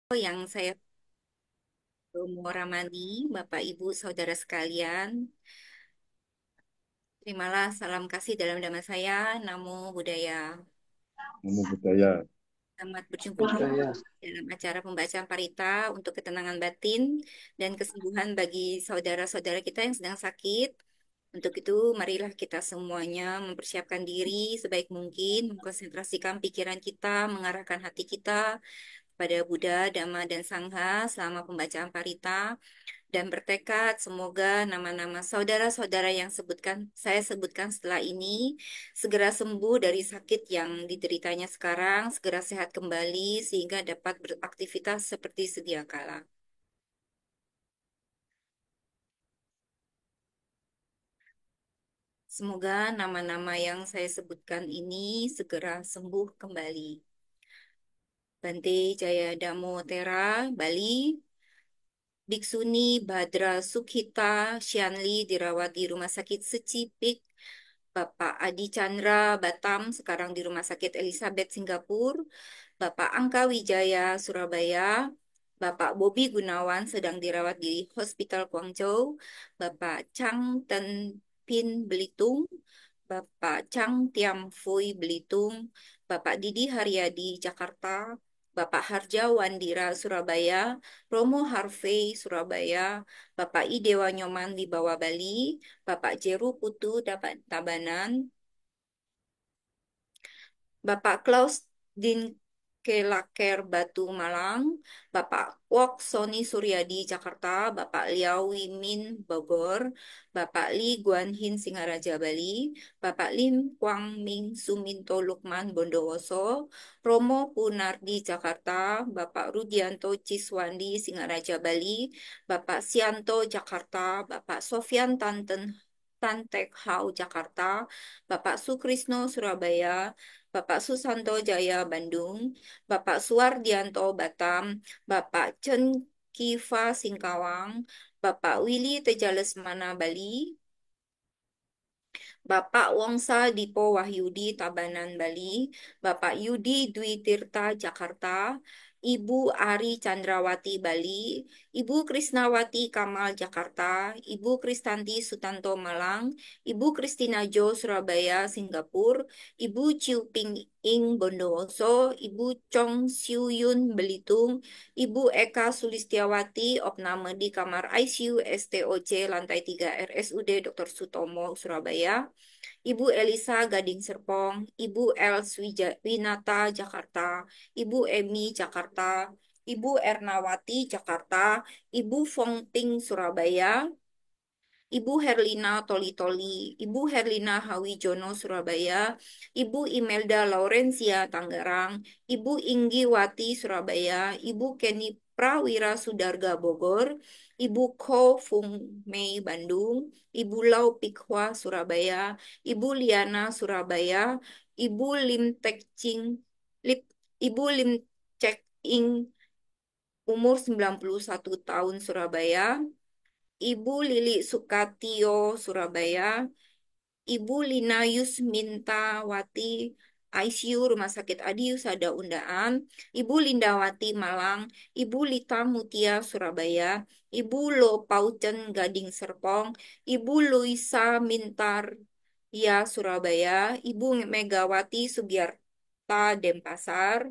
Yang saya Romo Ramani, Bapak Ibu Saudara sekalian, terimalah salam kasih dalam nama saya, Namo Buddhaya. Namo Buddhaya. Selamat berjumpa kembali Budaya. dalam acara pembacaan parita untuk ketenangan batin dan kesembuhan bagi saudara-saudara kita yang sedang sakit. Untuk itu, marilah kita semuanya mempersiapkan diri sebaik mungkin, mengkonsentrasikan pikiran kita, mengarahkan hati kita pada Buddha, Dhamma, dan Sangha selama pembacaan parita dan bertekad semoga nama-nama saudara-saudara yang saya sebutkan setelah ini segera sembuh dari sakit yang dideritanya sekarang, segera sehat kembali sehingga dapat beraktivitas seperti sedia kala. Semoga nama-nama yang saya sebutkan ini segera sembuh kembali. Bante Jaya Damo Tera, Bali. Biksuni Badra Sukhita Shanli dirawat di Rumah Sakit Secipik. Bapak Adi Chandra Batam sekarang di Rumah Sakit Elizabeth Singapura. Bapak Angka Wijaya Surabaya. Bapak Bobi Gunawan sedang dirawat di Hospital Guangzhou. Bapak Chang Ten Pin Belitung. Bapak Chang Tiam Fui Belitung. Bapak Didi Haryadi Jakarta. Bapak Harja Wandira Surabaya. Romo Harvey Surabaya. Bapak Idewa Nyoman di Bawah Bali. Bapak Jeru Putu Tabanan. Bapak Klaus Dinkelaker Batu Malang, Bapak Wok Soni Suryadi Jakarta, Bapak Liao Wimin Bogor, Bapak Li Guanhin Singaraja Bali, Bapak Lim Kwang Ming Suminto Lukman Bondowoso, Romo Punardi Jakarta, Bapak Rudianto Ciswandi Singaraja Bali, Bapak Sianto Jakarta, Bapak Sofyan Tantek Hau Jakarta, Bapak Sukrisno Surabaya, Bapak Susanto Jaya Bandung, Bapak Suwardianto Batam, Bapak Chen Kiva Singkawang, Bapak Willy Tejalesmana Bali, Bapak Wongsa Dipo Wahyudi Tabanan Bali, Bapak Yudi Dwi Tirta Jakarta, Ibu Ari Chandrawati Bali, Ibu Krisnawati Kamal Jakarta, Ibu Kristanti Sutanto Malang, Ibu Kristina Jo Surabaya Singapura, Ibu Chiu Ping Ing Bondowoso, Ibu Chong Siu Yun Belitung, Ibu Eka Sulistiawati Opname di Kamar ICU STOC Lantai 3 RSUD Dr. Sutomo Surabaya, Ibu Elisa Gading Serpong, Ibu Els Winata Jakarta, Ibu Emi Jakarta, Ibu Ernawati Jakarta, Ibu Fong Ping Surabaya, Ibu Herlina Toli-Toli, Ibu Herlina Hawijono Surabaya, Ibu Imelda Laurencia Tangerang, Ibu Inggiwati Surabaya, Ibu Kenny Prawira Sudarga Bogor, Ibu Ko Fung Mei Bandung, Ibu Lau Pikhwa Surabaya, Ibu Liana Surabaya, Ibu Lim Tek Ching, Lip- Ibu Lim Cek Ing umur 91 tahun Surabaya, Ibu Lili Sukatio, Surabaya. Ibu Lina Yusmintawati, ICU Rumah Sakit Adi Husada Undaan. Ibu Lindawati, Malang. Ibu Lita Mutia, Surabaya. Ibu Lo Paucen, Gading Serpong. Ibu Luisa Mintar, ya Surabaya. Ibu Megawati Sugiarta, Denpasar.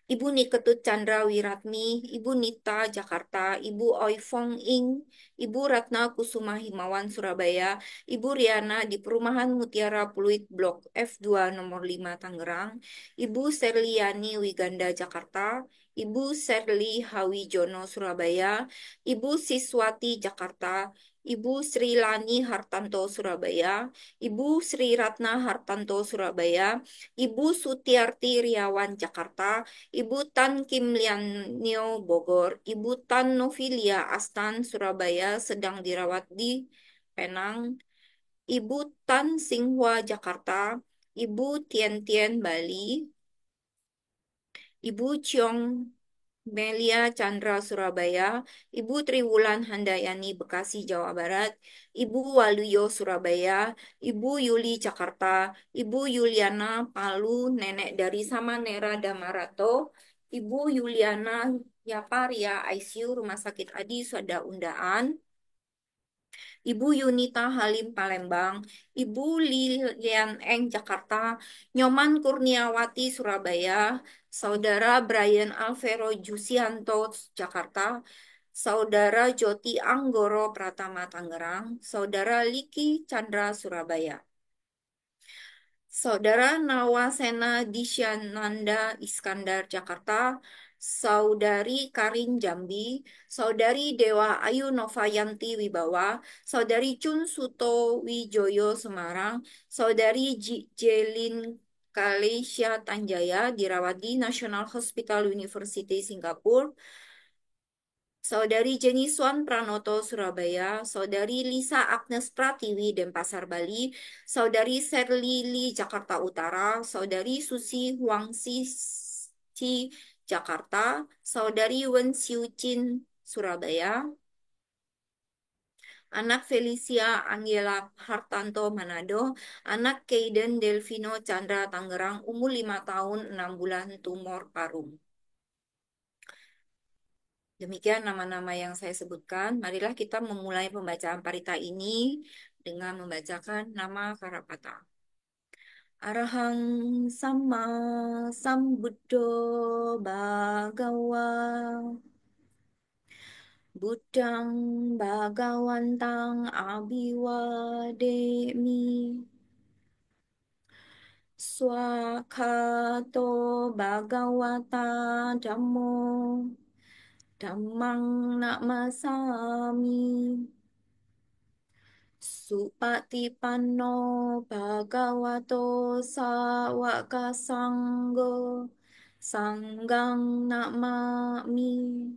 Ibu Niketut Chandra Wiratmi, Ibu Nita Jakarta, Ibu Oi Fong Ing, Ibu Ratna Kusuma Himawan Surabaya, Ibu Riana di Perumahan Mutiara Pluit Blok F2 nomor 5 Tangerang, Ibu Serliani Wiganda Jakarta, Ibu Serli Hawijono Surabaya, Ibu Siswati Jakarta, Ibu Sri Lani Hartanto Surabaya, Ibu Sri Ratna Hartanto Surabaya, Ibu Sutiarti Riawan Jakarta, Ibu Tan Kim Lianio Bogor, Ibu Tan Novilia Astan Surabaya sedang dirawat di Penang, Ibu Tan Singhua Jakarta, Ibu Tien Tien Bali, Ibu Ciong Melia Chandra Surabaya, Ibu Triwulan Handayani Bekasi Jawa Barat, Ibu Waluyo Surabaya, Ibu Yuli Jakarta, Ibu Yuliana Palu, Nenek dari Samanera Damarato, Ibu Yuliana Yaparia, ICU Rumah Sakit Adi Suada Undaan, Ibu Yunita Halim Palembang, Ibu Lilian Eng Jakarta, Nyoman Kurniawati Surabaya, Saudara Brian Alvero Jusianto Jakarta, Saudara Joti Anggoro Pratama Tangerang, Saudara Liki Chandra Surabaya. Saudara Nawasena Disyananda Iskandar Jakarta, Saudari Karin Jambi, Saudari Dewa Ayu Novayanti Wibawa, Saudari Chun Suto Wijoyo Semarang, Saudari Jelin Kalesia Tanjaya dirawat di National Hospital University Singapura, Saudari Jenny Swan Pranoto Surabaya, Saudari Lisa Agnes Pratiwi Denpasar Bali, Saudari Serly Li Jakarta Utara, Saudari Susi Huangsi Jakarta, Saudari Wen Xiu Chin Surabaya, anak Felicia Angela Hartanto Manado, anak Kaiden Delvino Chandra Tangerang, umur 5 tahun 6 bulan, tumor paru. Demikian nama-nama yang saya sebutkan. Marilah kita memulai pembacaan parita ini dengan membacakan nama Karapata. Arahang Sama Sambuddho Bhagawa Buddhang Bhagawantang Abhiwademi Swakato Bhagawata Dhammo Dhammang Namasami Supatipanno Bhagavato Sawaka Sanggo Sanggang Namami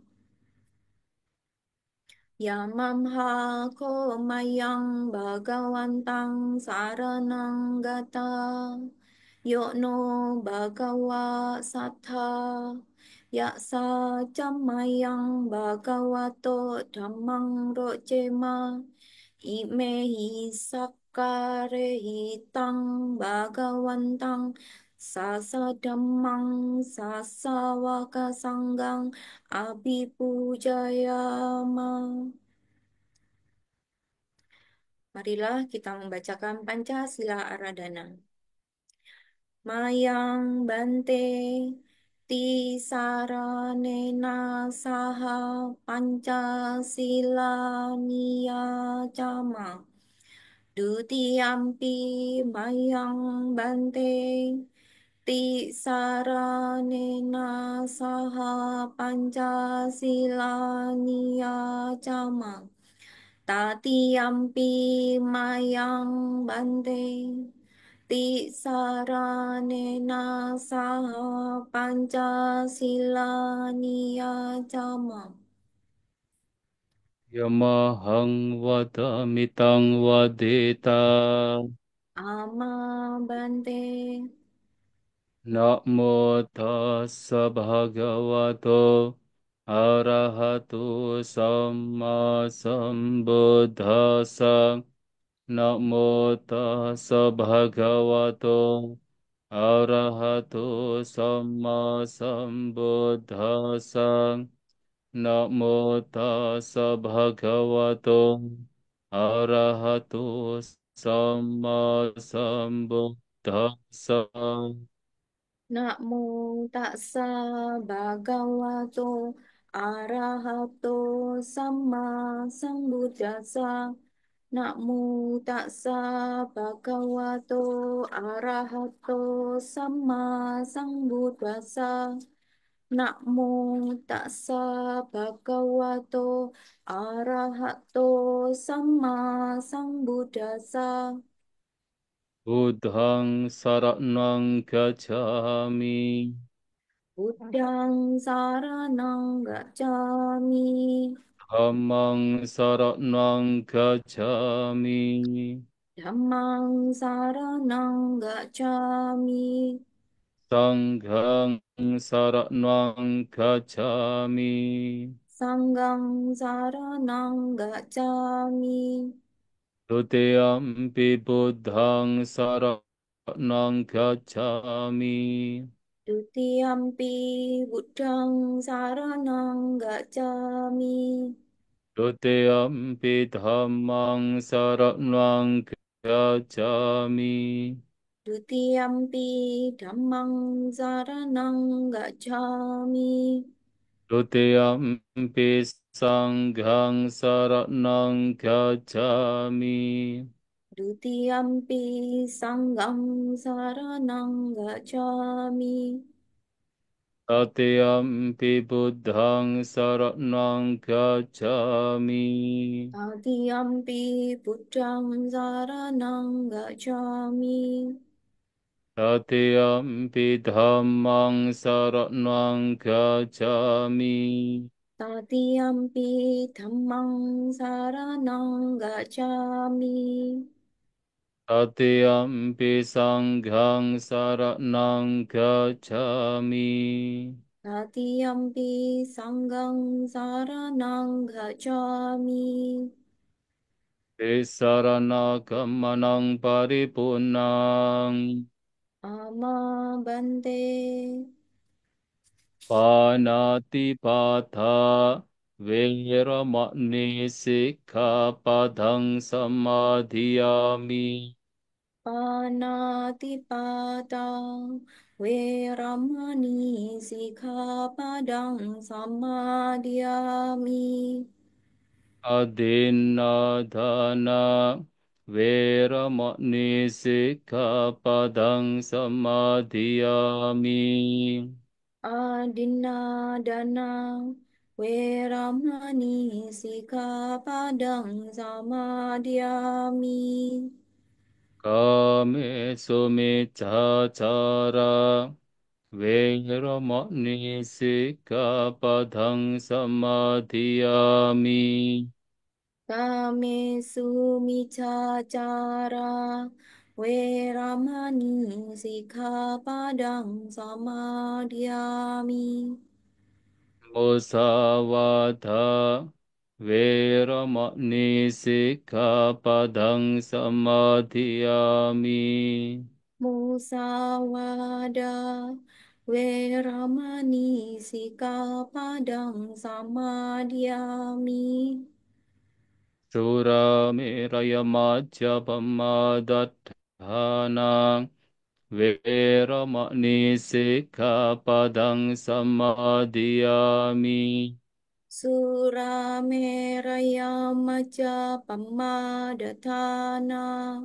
Yamamha Komayang Bhagawantang Saranang Gata Yono Bhagawa Sattha Yaksa Jamayang Bhagavato Dhammang Rojema Imehi Sakkarehi Tang Bhagawantang Sasa Dhammang Sasa Waka Sanggang Abhipujayama. Marilah kita membacakan Pancasila Aradhana. Mayang Bante Tisaranena Saha Pancasila Niyacama Dutiyampi Mayang Bante Tisaranena Saha Pancasila Niyacama Tatiyampi Mayang Bante Tisaranena Saha Pancasila Niyacama Yamahang Vadamitang Vadeta Ama Bante Namo Tassa Bhagavato Arahato Samma Sambuddhassa Namo Tassa Bhagavato Arahato Samma Sambuddhassa Namo tassa bhagavato arahato samma sambuddhassa. Namo tassa bhagavato arahato sama sambuddhassa. Namo tassa bhagavato arahato sama sambuddhassa. Namo tassa bhagavato arahato sama sambuddhassa. Buddhang saranang gacchami. Buddhang saranang gacchami. Dhammang saranang gacchami. Dhammang saranang gacchami. Sanghang saranang gacchami. Sanghang saranang gacchami. Tutiyampi buddhang saranang gacchami. Dutiyampi buddhang saranang gacchami. Dutiyampi dhammang saranang gacchami. Dutiyampi dhammang saranang gacchami. Dutiyampi sanghang saranang gacchami. Dutiyampi sangham saranang gacchami. Tatiyampi buddhang saranang gacchami. Tadiyampi buddhang saranang gacchami. Tatiyampi dhammang saranang gacchami. Tadiyampi dhammang saranang gacchami. Tatiyampi sanghang saranang gacchami. Tadiyampi sanghang saranang gacchami. Tisarana gamanang paripunang. Ama bante. Panatipata Veramani Sikkhapadang Samadhiyami. Panatipata Veramani Sikkhapadang Samadhiyami. Adinadana Veramani Sikkhapadang Samadhiyami. Adinadana Veramani Sikkhapadang Samadhiyami. Kame Sumiccācara Veramani Sikkhapadang Samadhiyami. Kamesu micacara Veramani Sikkhapadang Samadhiyami. Musawada Veramani Sikkhapadang Samadhiyami. Musawada Veramani Sikkhapadang Samadhiyami. Surameraya Majjapama Dattana Veramani Sikkhapadang Samadhiyami. Surameraya Majapahma Datana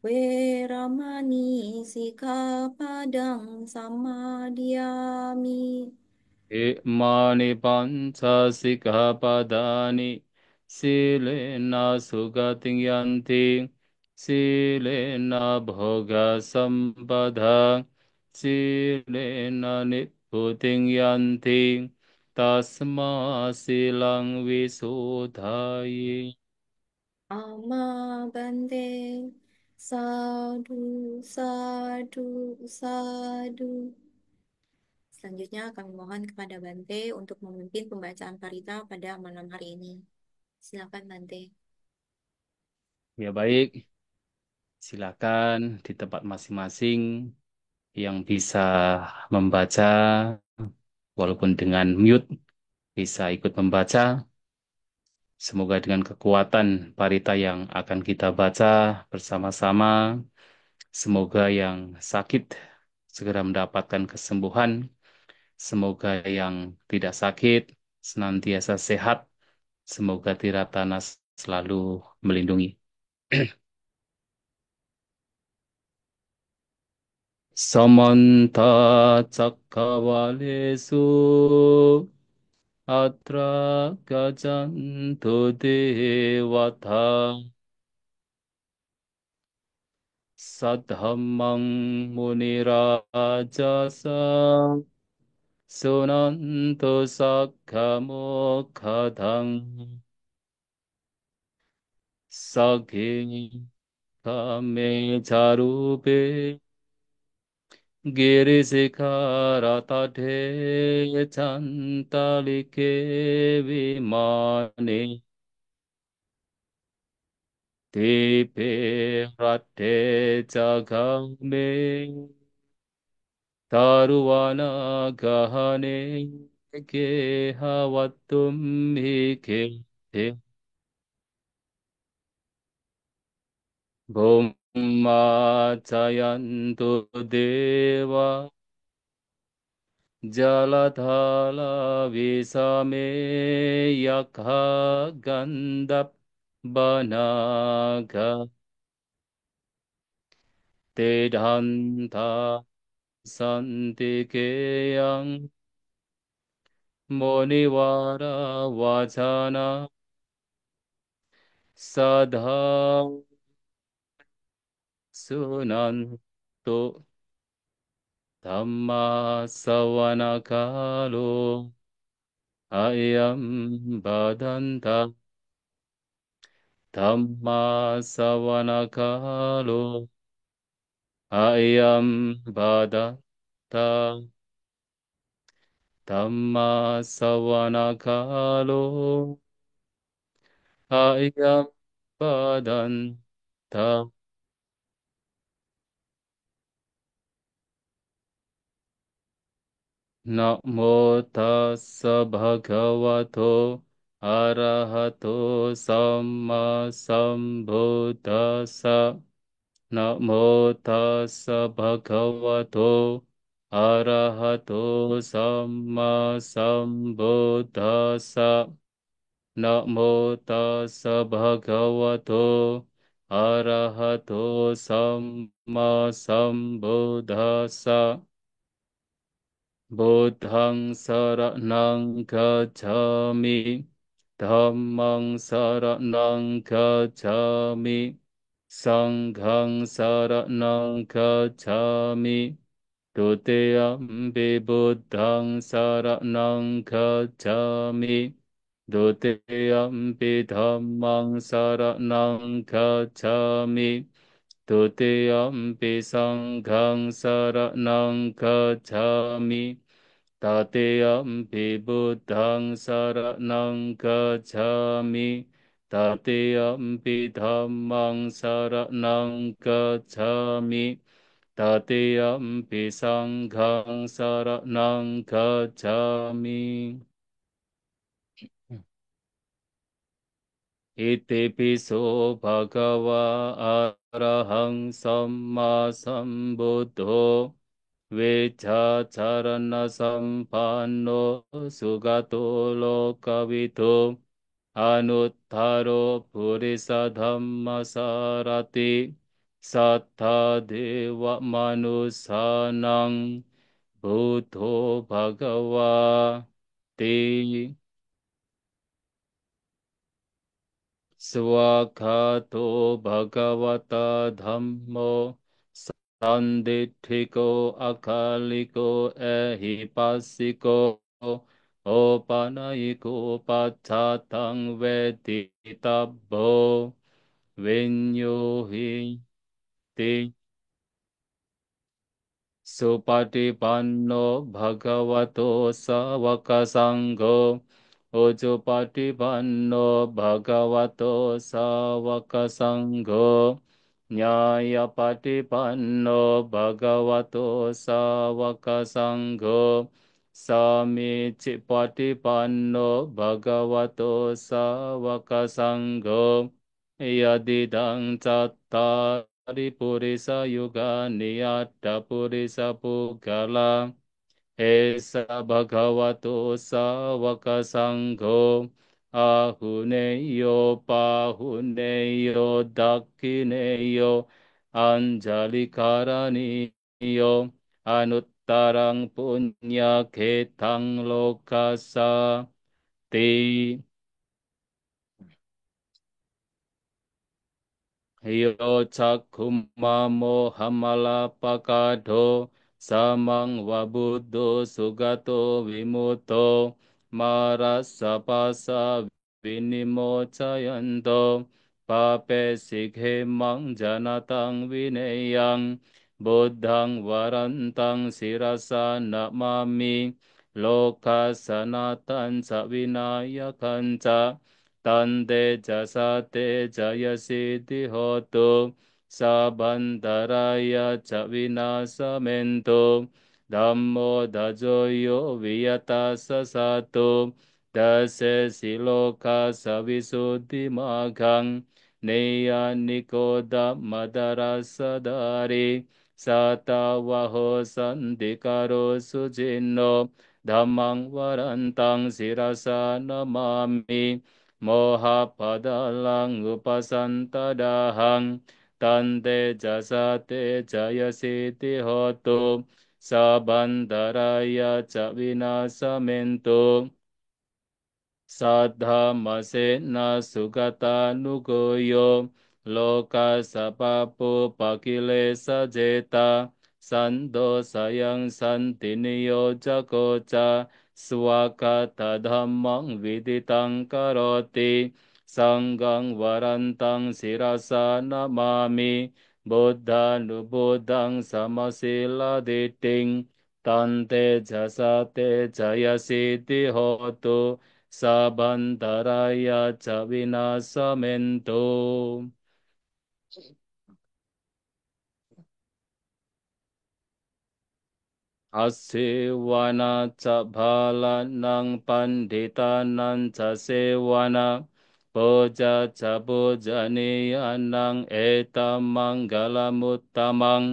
Veramani Sikkhapadang Samadhiyami. Imani panca sikkhapadani silena sugating yanti silena bhoga sampada silena nibbuting yanti tasma silang visudhayi. Ama Bante. Sadu, sadu, sadu. Selanjutnya kami mohon kepada Bante untuk memimpin pembacaan parita pada malam hari ini. Silakan Bante. Ya baik, silakan di tempat masing-masing yang bisa membaca walaupun dengan mute bisa ikut membaca. Semoga dengan kekuatan parita yang akan kita baca bersama-sama, semoga yang sakit segera mendapatkan kesembuhan, semoga yang tidak sakit senantiasa sehat, semoga Tiratana selalu melindungi. Samanta Cakkavalesu Atra Gajanto Devata Sadhammang Munirajasa Sunanto Sakkamokkhadang Sage Kame Charube Girisikharatade Chantalike Vimane Dipe Rate Jagame taruwana gahane kehawatum hike Bhumma deva jalathala visame yakha gandhap banaga tedhanta santikeyang monivara vachana sadha sunanto dhamma savanakalo ayam badanta dhamma savanakalo ayam badanta dhamma savanakalo ayam badanta. Namo tassa bhagavato arahato samma sambuddhassa. Namo tassa bhagavato arahato samma sambuddhassa. Namo tassa bhagavato arahato samma sambuddhassa. Buddhang saranang gacchami, Dhammang saranang gacchami, Sanghang saranang gacchami, Dutiyampi Buddhang saranang gacchami, Dutiyampi Dhammang saranang gacchami, Dutiyampi Sanghang saranang gacchami, Tatiyampi Buddhang saranang gacchami. Tatiyampi Dhammang saranang gacchami. Tatiyampi Sanghang saranang gacchami. Iti piso bhagava arahang samma sambuddho Vecchacharana sampanno sugato lokavito anuttaro purisa dhamma sarati sattha deva manusanang buddho bhagava ti swakato bhagavata dhammo Sanditthiko akaliko ehipassiko opanayiko pachatang vetitabbo vinyohi ti Supatipanno bhagavato savaka sangho Ujupatipanno bhagavato savaka sangho Nyayapatipanno bhagavato savaka sangho Samicipatipanno bhagavato savaka sangho Yadidang Paripurisa Yuga Niyata Purisa Pugala Esa Bhagavato Savaka Sangho Ahuneyo Pahuneyo Dakineyo Anjali Karaniyo Anuttarang Punya Ketang Lokasa Ti Yo cakkuma hamala pakado samang wabuddho sugato vimuto marasapasa vinimocayanto pape sikhe mang janatang vineyang buddhang varantang sirasa namami loka sanatan sa vinayakanca Tande jasate jayasiti hotu sabandaraya cavinasa mento ธัมโมทัจโจโยวิยตัสสะสะโตตัสสะสิโลกัสสะวิสุทธิมาคังเนยานิโกดัมมดารัสสะดาริสัตตวะโหสันติกาโรสุจินโนธัมมังวรันตังศิรสานามามิโมหะปะดาลังอุปสันตดาหังตันเตจะสะเตจะยสิติโหตุสัพพันตรายะจะวินาสเมนตุสัทธามาเสนาสุกตานุโกโยโลกัสสะปะปุปะกิเลสเจตาสันโดสยังสันตินิโยจะโกจาสวากาตธัมมังวิดิตังกโรติสังฆังวรันตังศิรสานามามิบุตธานุบุตตังสมศิลาดิติงตันเตจะสะเตจะยสิติโหตุสัพพันตรายะจะวินาสเมนตุอัสสิวานาจะภาลานังปันทิตานันจะเสวนาปุจจจะปุจนิยานังเอตัมมังกลมุตตมัง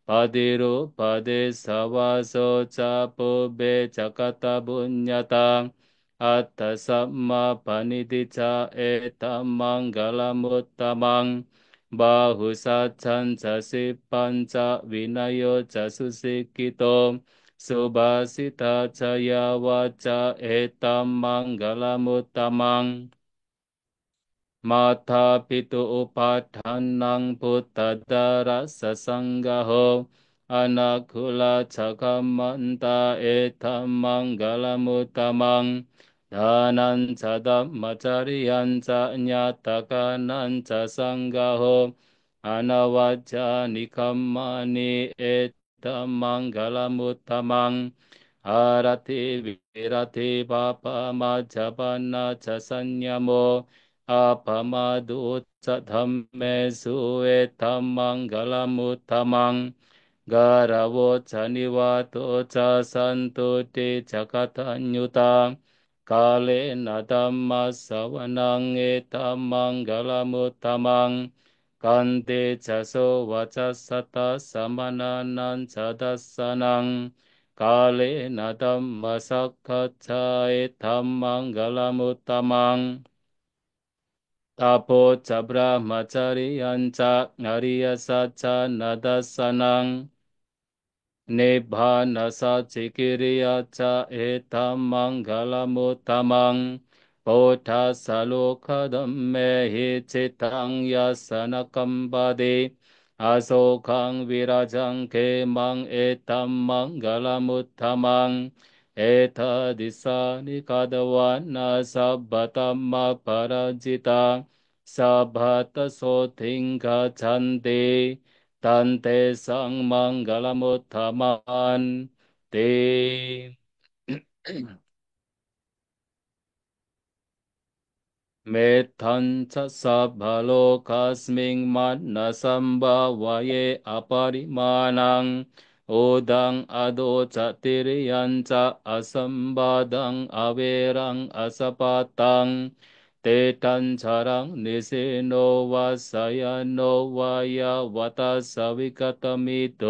ปฏิรูปฏิสวาโสจะปุเบจะกตบุญญาตังอัตถสัมมาปณิติจาเอตัมมังกลมุตตมังบาหุสัจฉันจะสิปัญจวินโยจะสุสิกิโตสุบาสิตาชยาวาจาเอตัมมังกลมุตตมังมาทาปิตุอุปาทานังพุทธดารัสสสังฆโหอนาคุลาชกมมันตาเอตัมมังกลมุตตมังทานันจะดัมมจริยันจะญาตกานันจะสังฆโหอนวัจจานิคัมมานิเอตัมมังกลมุตตมังอารติวิรติปาปามาจปนาจะสัญญโมอาปมาดุจะธรรมเมสุเอธัมมังกลมุตตมังการะโวจะนิวาโตจะสันตุติจะกตัญญูตากาเลนะธัมมัสสวนังเอธัมมังกลมุตตมังกันเตจะโสวะจัสสตตะสมนานันจะดัสสนังกาเลนะธัมมสักขัจฉาเอธัมมังกลมุตตมังตาโพจะบราหมจาริยันจะอริยสัจจานาดัสสนังนิพพานัสสจิกิริยาจะเอตัมมังคลมุตตมังพุทธัสสะโลกดัมเมหิจิตังยัสสนกัมปติอโศคังวิราจังเขมังเอตัมมังคลมุตตมังเอทาดิสานิคาดวานาสัพพตัมมาปราจิตาสัพพตโสทิงกัจฉันติตันเตสังมังกลมุตตมันติ เมทัญจะสัพพะโลกัสมิงมันนะสัมบาวะเยอปริมาณังโอดังอโดจะติริยันจะอสัมบาดังอเวรังอสปะตังเตตัญชารังนิเสโนวาสยโนวายาวัตสวิกตมิโต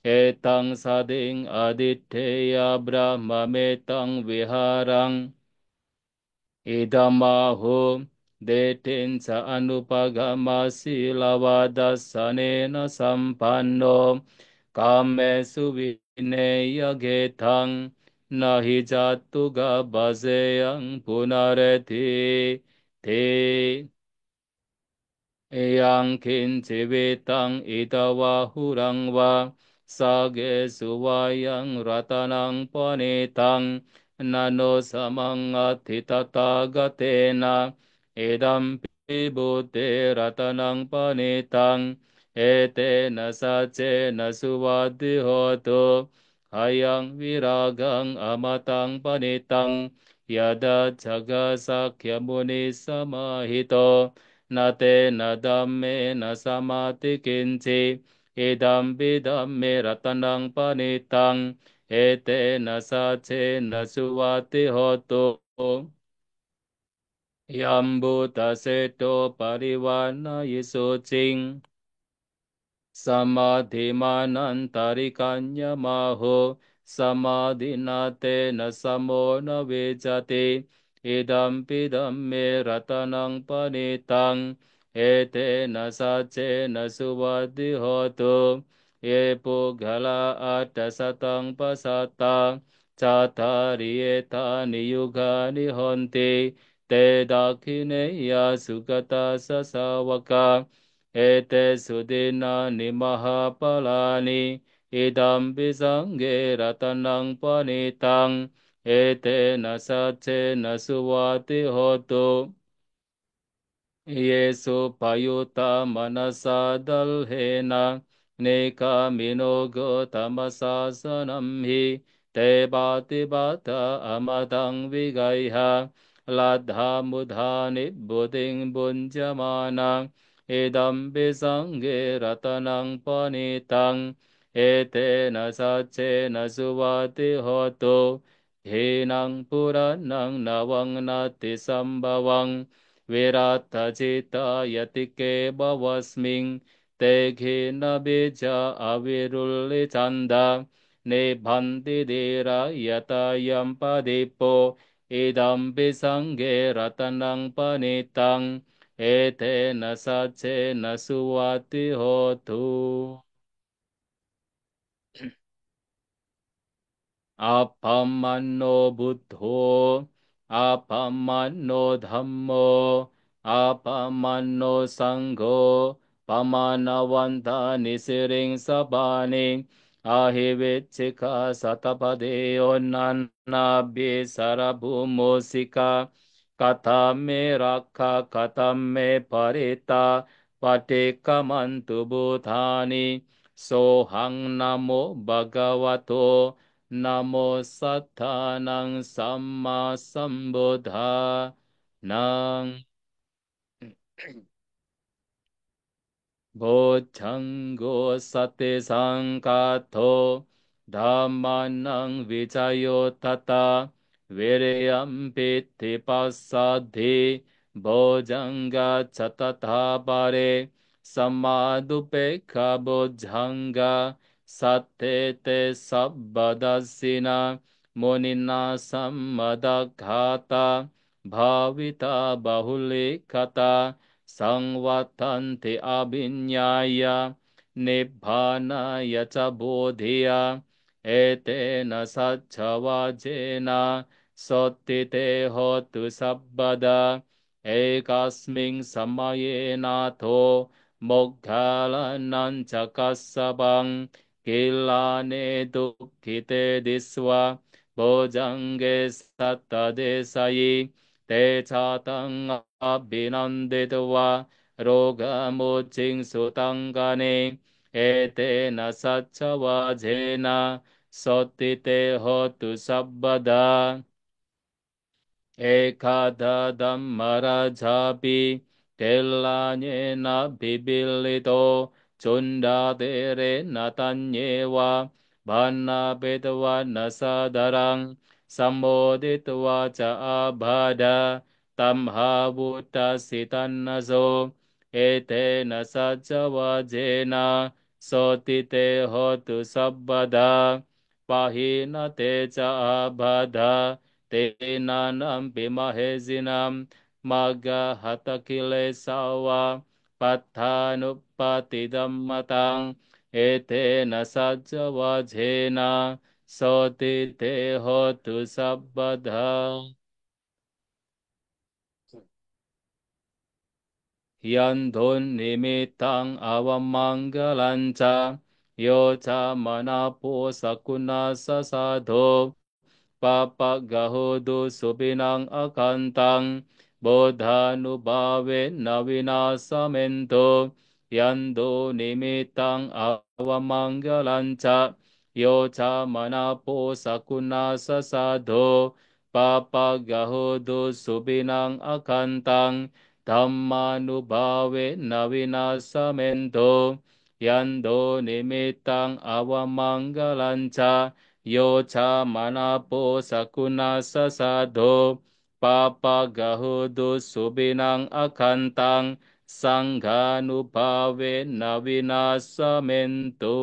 เอตังสดิงอดิเทยาบรามเมตังวิหารัง อิดามาหุเดตินสะอนุปกามาสิลาวาดัสสเนนะสัมปันโนกามเมสุวิเนยเกทังนาหิจัตตุกะบาเซยังปุนาเรติเท ยังคินชีวิตังอิตาวาหุรังวาสาเกสุวายังรัตนังปณิตังนาโนสมังอธิตตากเตนะเอดัมปิบุเตรัตนังปณิตังเอเตนะสัจเจนะสุวัตติโหตุหายังวิรากังอมตังปณิตังยาดาจักสักขมุนิสมาหิโตนาเตนะดัมเมนะสมาติกินจิ idam bidam me ratanang panitang etena sacena suwati hotu yambuta seto pariwana yiso ching Samadhimanantarikanya maho samadhinate na samo na vijati idam pidam me ratanang panitang ete na sace na suvati hotu ye pugala atasatang pasata catari eta niyuga nihonti te dakhineya sugata sasawaka ete sudina nimaha palani idam bisange ratanang panitang ete nasace nasuwati hotu Yesu payuta manasa dalhena neka minogo tamasasanam hi te bati bata amadang vigaiha ladha mudhani buddhing bunjamana idam bisange ratanang panitang ete nasace nasuvati hotu hinang puranang nawang nati sambawang Virattajita yatike bhavasming te khina bija avirulli chanda ne bhanti dera yatayam padipo idam bisange ratanang panitang ete nasace nasuwati hotu. Appammanno buddho, appammanno dhammo, appammanno sangho, pamanavanta nisiring sabani, ahivichika satapadeo nanabhi sarabhumusika, katame rakha katame parita, patikamantu bhutani, sohang namo bhagavato, Namo Sattanang Samma Sambuddha Nang Bojjhango Sate Sankato Dhammanang Vijayo Tata Virayam Pitti Passadhi Bojjhanga Chatata Pare Samadupekha Bojjhanga Sattete Sabbadasina Munina Sammadagghata Bhavita Bahulikata Sangvatanti abhinyaya nibbhanaya ca bodhiya etena sacchavajena sottite hotu sabbada ekasming samaye natho mogghalanam ca kassabang kilane dukkite disva bojjange sattadesayi te catang abhinanditva rogamucing sutangane etena saccavajena sottite hotu sabbada ekada dhammarajapi tellanyena bibilito chundadere natanyewa bhanna bedva nasadarang samboditva ca abhada tamhavuta sitannaso etena saccavajena sotite hotu sabbada pahinate ca abhada tenanam pimahezinam magga hatakile sawa pathanupatidammatang etena sajjavajena sotite hotu sabbada yandon nimitang avamangalanca yoca manapo sakuna sasadho papagahodo subinang akantang bodhanubhave navinasamento yando nimitang avamangalanca yoca manapo sakuna sasadho papagahodo subinang akantang dhammanubhave navinasamento Yando nimitang awamanggalanca yocha manapo sakuna sasado papagahudu subinang akantang sangganubawe na winasamento.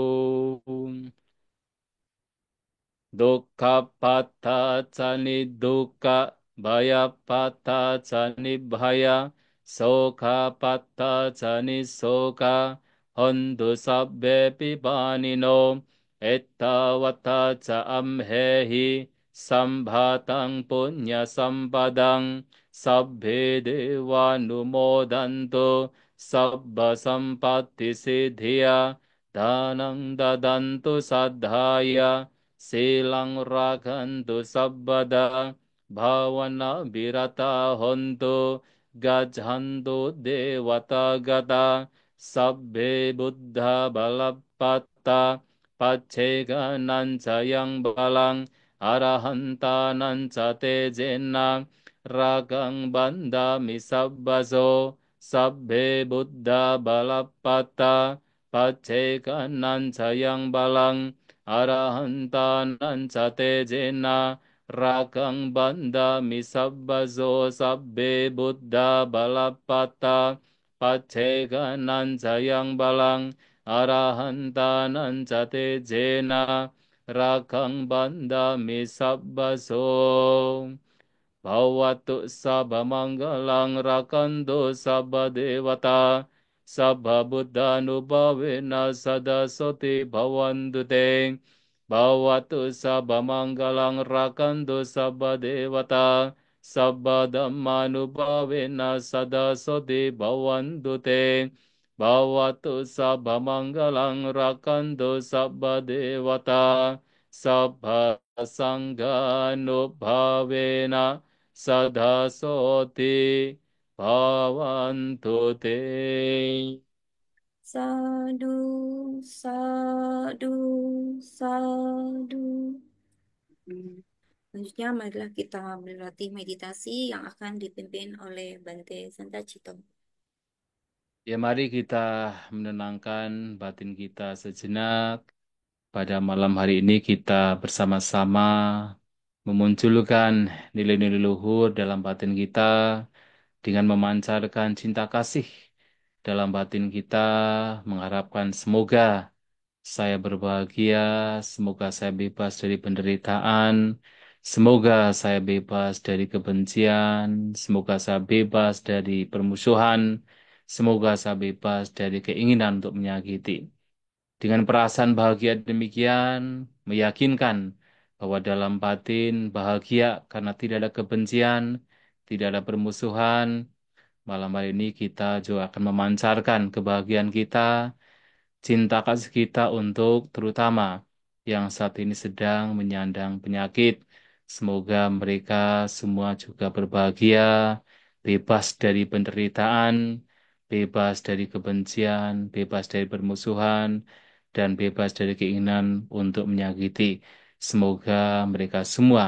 Dukkha pata cani dukkha, bhaya pata cani bhaya, soka pata cani soka, hondu sabbe pipanino, etta vata ca amhehi, sambhatang punya sampadang, sabbe deva numodanto, sabba sampatti siddhya, danang dadantu sadhaya, silang rakantu sabbada bhavana birata hontu gajhantu devata gata sabbe buddha balappata pacceka nanca yang balang arahanta nanca tejena ragang bandami sabbaso sabbe buddha balappata pacceka nanca yang balang arahantanan sate jena rakang banda misabbazo sabbe buddha balapata paceganan sayang balang arahantanan sate jena rakang banda misabbazo Bhavatu sabba manggalang rakanto sabba devata sabba buddhanubhavena sada soti bhavantu te. Bhavatu sabba manggalang rakanto sabba devata sabba dhammanubhavena sada soti bhavantu te. Bhavatu sabba manggalang rakanto sabba devata sabba sanghanubhavena Sada soti bhavantu te. Sadu, sadu, sadu. Selanjutnya, marilah kita berlatih meditasi yang akan dipimpin oleh Bante Santa Cito. Ya mari kita menenangkan batin kita sejenak. Pada malam hari ini kita bersama-sama memunculkan nilai-nilai luhur dalam batin kita dengan memancarkan cinta kasih dalam batin kita, mengharapkan semoga saya berbahagia, semoga saya bebas dari penderitaan, semoga saya bebas dari kebencian, semoga saya bebas dari permusuhan, semoga saya bebas dari keinginan untuk menyakiti. Dengan perasaan bahagia demikian, meyakinkan bahwa dalam batin bahagia karena tidak ada kebencian, tidak ada permusuhan. Malam hari ini kita juga akan memancarkan kebahagiaan kita, cinta kasih kita untuk terutama yang saat ini sedang menyandang penyakit. Semoga mereka semua juga berbahagia, bebas dari penderitaan, bebas dari kebencian, bebas dari permusuhan, dan bebas dari keinginan untuk menyakiti. Semoga mereka semua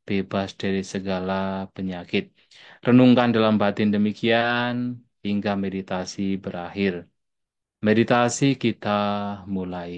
bebas dari segala penyakit. Renungkan dalam batin demikian hingga meditasi berakhir. Meditasi kita mulai.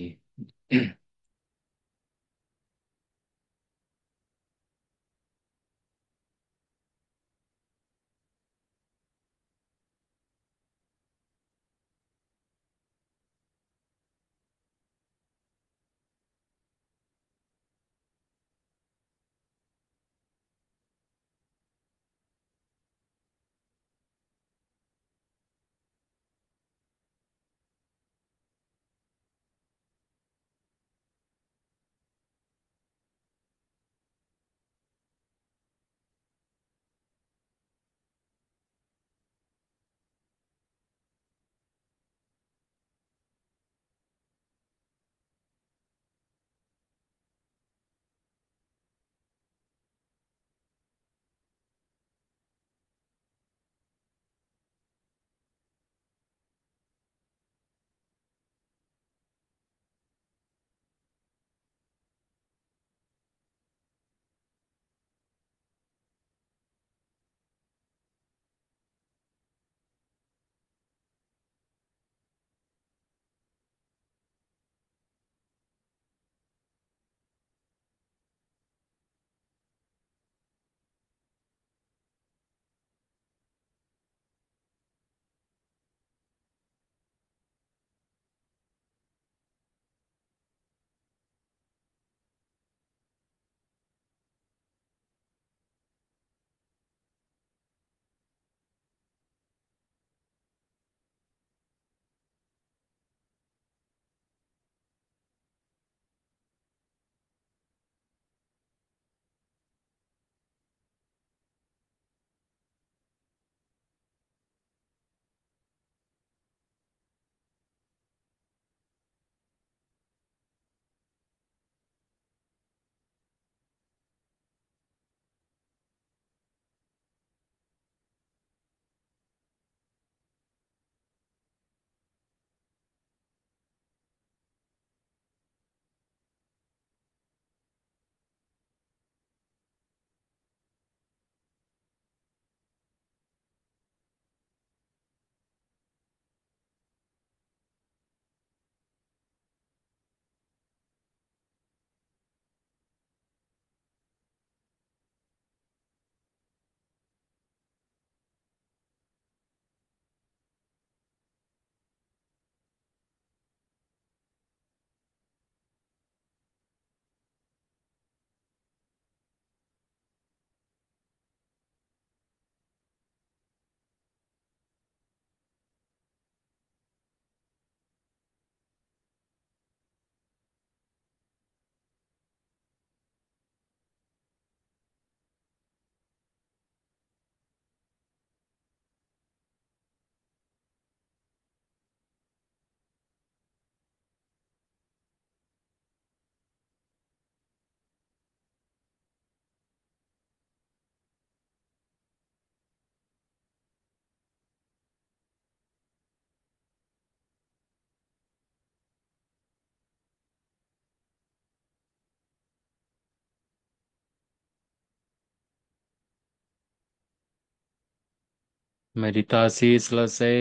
Meditasi selesai,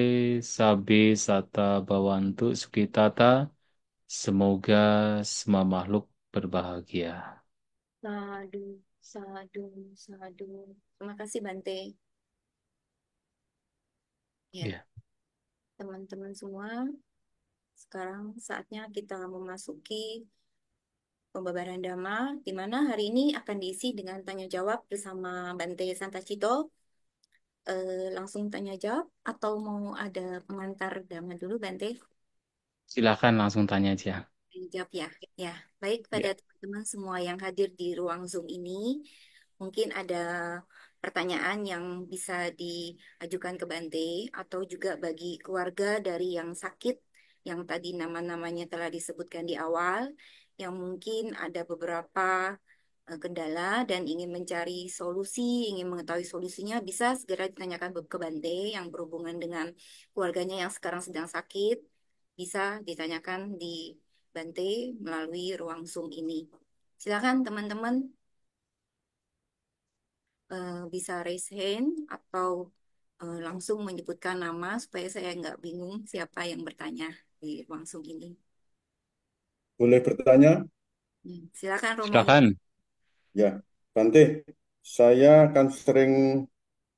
sabi sata bawantu sukitata. Semoga semua makhluk berbahagia. Sadu, sadu, sadu. Terima kasih Bante. Ya, Ya, teman-teman semua, sekarang saatnya kita memasuki pembabaran Dhamma, di mana hari ini akan diisi dengan tanya jawab bersama Bante Santacito. Langsung tanya jawab atau mau ada pengantar Dhamma dulu Bante? silakan langsung tanya aja. Dijawab ya. Ya, baik pada Ya. teman-teman semua yang hadir di ruang Zoom ini, mungkin ada pertanyaan yang bisa diajukan ke Bante atau juga bagi keluarga dari yang sakit yang tadi nama-namanya telah disebutkan di awal, yang mungkin ada beberapa kendala dan ingin mencari solusi, ingin mengetahui solusinya, bisa segera ditanyakan ke Bante yang berhubungan dengan keluarganya yang sekarang sedang sakit, bisa ditanyakan di Bante melalui ruang Zoom ini. Silakan teman-teman bisa raise hand atau langsung menyebutkan nama supaya saya nggak bingung siapa yang bertanya di ruang Zoom ini. Boleh bertanya? Silakan Romo. Silakan. Ya, Bante, saya kan sering